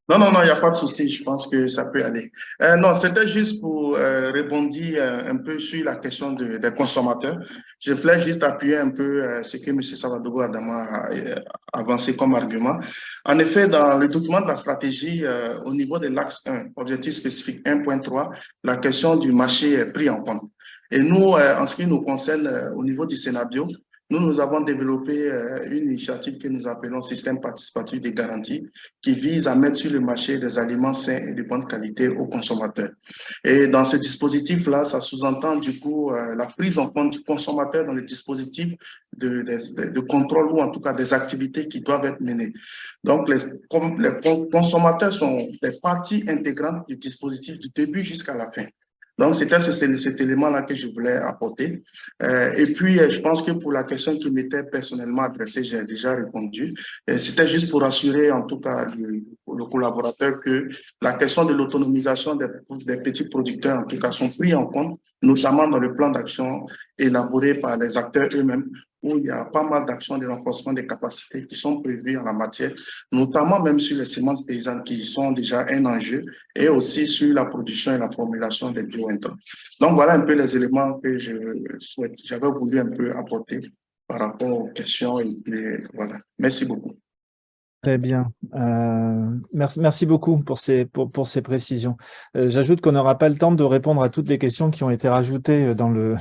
Non, il n'y a pas de souci, je pense que ça peut aller. Non, c'était juste pour rebondir un peu sur la question des consommateurs. Je voulais juste appuyer un peu ce que M. Sawadogou Adama a avancé comme argument. En effet, dans le document de la stratégie, au niveau de l'axe 1, objectif spécifique 1.3, la question du marché est prise en compte. Et nous, en ce qui nous concerne, au niveau du Sénabio, nous avons développé une initiative que nous appelons système participatif de garantie qui vise à mettre sur le marché des aliments sains et de bonne qualité aux consommateurs. Et dans ce dispositif-là, ça sous-entend du coup la prise en compte du consommateur dans le dispositif de contrôle ou en tout cas des activités qui doivent être menées. Donc, les consommateurs sont des parties intégrantes du dispositif du début jusqu'à la fin. Donc, c'était cet élément-là que je voulais apporter. Et puis, je pense que pour la question qui m'était personnellement adressée, j'ai déjà répondu. C'était juste pour assurer, en tout cas, le collaborateur que la question de l'autonomisation des petits producteurs, en tout cas, sont pris en compte, notamment dans le plan d'action élaboré par les acteurs eux-mêmes, où il y a pas mal d'actions de renforcement des capacités qui sont prévues en la matière, notamment même sur les semences paysannes qui sont déjà un enjeu, et aussi sur la production et la formulation des bio-intrants. Donc, voilà un peu les éléments que j'avais voulu un peu apporter par rapport aux questions. Et puis, voilà. Merci beaucoup. Très bien. Merci beaucoup pour ces précisions. J'ajoute qu'on n'aura pas le temps de répondre à toutes les questions qui ont été rajoutées dans le,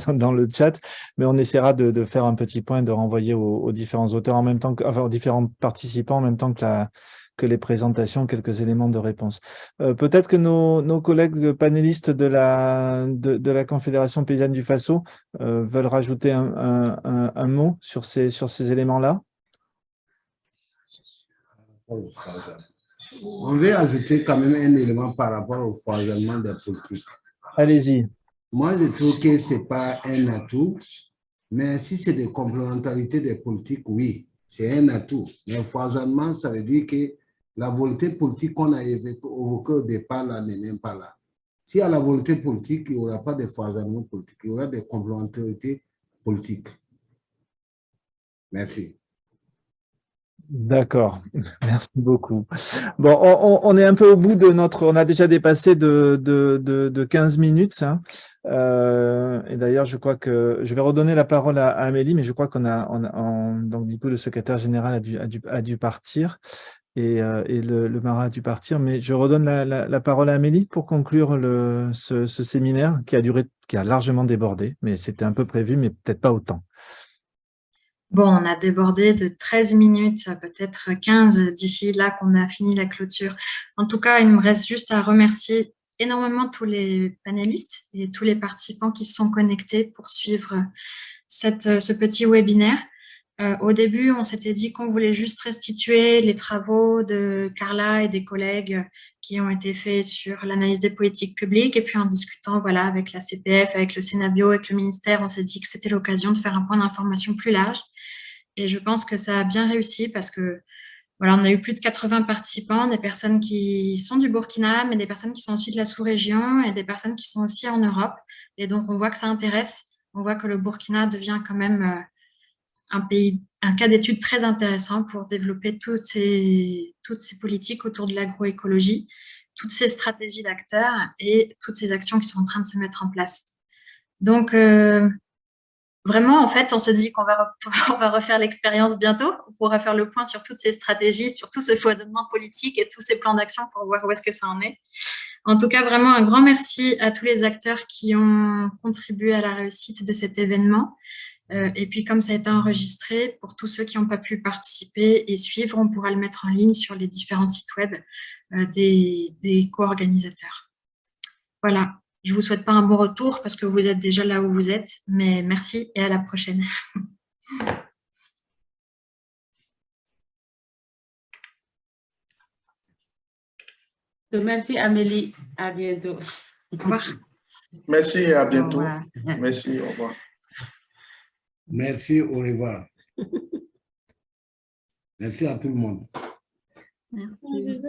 dans le chat, mais on essaiera de faire un petit point et de renvoyer aux différents auteurs en même temps, enfin aux différents participants en même temps que les présentations, quelques éléments de réponse. Peut-être que nos collègues panélistes de la Confédération paysanne du Faso veulent rajouter un mot sur ces éléments-là. On veut ajouter quand même un élément par rapport au foisonnement des politiques. Allez-y. Moi, je trouve que ce n'est pas un atout, mais si c'est des complémentarités des politiques, oui, c'est un atout. Mais le foisonnement, ça veut dire que la volonté politique qu'on a évoquée au départ là, n'est même pas là. S'il y a la volonté politique, il n'y aura pas de foisonnement politique, il y aura des complémentarités politiques. Merci. D'accord, merci beaucoup. Bon, on est un peu au bout de notre... On a déjà dépassé de 15 minutes. Hein. Et d'ailleurs, je crois que... Je vais redonner la parole à Amélie, mais je crois donc du coup, le secrétaire général a dû partir et le marin a dû partir. Mais je redonne la parole à Amélie pour conclure ce séminaire qui a largement débordé, mais c'était un peu prévu, mais peut-être pas autant. Bon, on a débordé de 13 minutes, peut-être 15 d'ici là qu'on a fini la clôture. En tout cas, il me reste juste à remercier énormément tous les panélistes et tous les participants qui se sont connectés pour suivre ce petit webinaire. Au début, on s'était dit qu'on voulait juste restituer les travaux de Carla et des collègues qui ont été faits sur l'analyse des politiques publiques. Et puis, en discutant voilà, avec la CPF, avec le Sénat-Bio, avec le ministère, on s'est dit que c'était l'occasion de faire un point d'information plus large. Et je pense que ça a bien réussi parce que voilà, on a eu plus de 80 participants, des personnes qui sont du Burkina, mais des personnes qui sont aussi de la sous-région et des personnes qui sont aussi en Europe. Et donc, on voit que ça intéresse. On voit que le Burkina devient quand même un cas d'étude très intéressant pour développer toutes ces politiques autour de l'agroécologie, toutes ces stratégies d'acteurs et toutes ces actions qui sont en train de se mettre en place. Donc, vraiment, en fait, on se dit qu'on va refaire l'expérience bientôt. On pourra faire le point sur toutes ces stratégies, sur tout ce foisonnement politique et tous ces plans d'action pour voir où est-ce que ça en est. En tout cas, vraiment un grand merci à tous les acteurs qui ont contribué à la réussite de cet événement. Et puis, comme ça a été enregistré, pour tous ceux qui n'ont pas pu participer et suivre, on pourra le mettre en ligne sur les différents sites web des co-organisateurs. Voilà. Je ne vous souhaite pas un bon retour parce que vous êtes déjà là où vous êtes, mais merci et à la prochaine. Merci Amélie, à bientôt. Au revoir. Merci et à bientôt. Merci, au revoir. Merci, au revoir. Merci à tout le monde. Merci.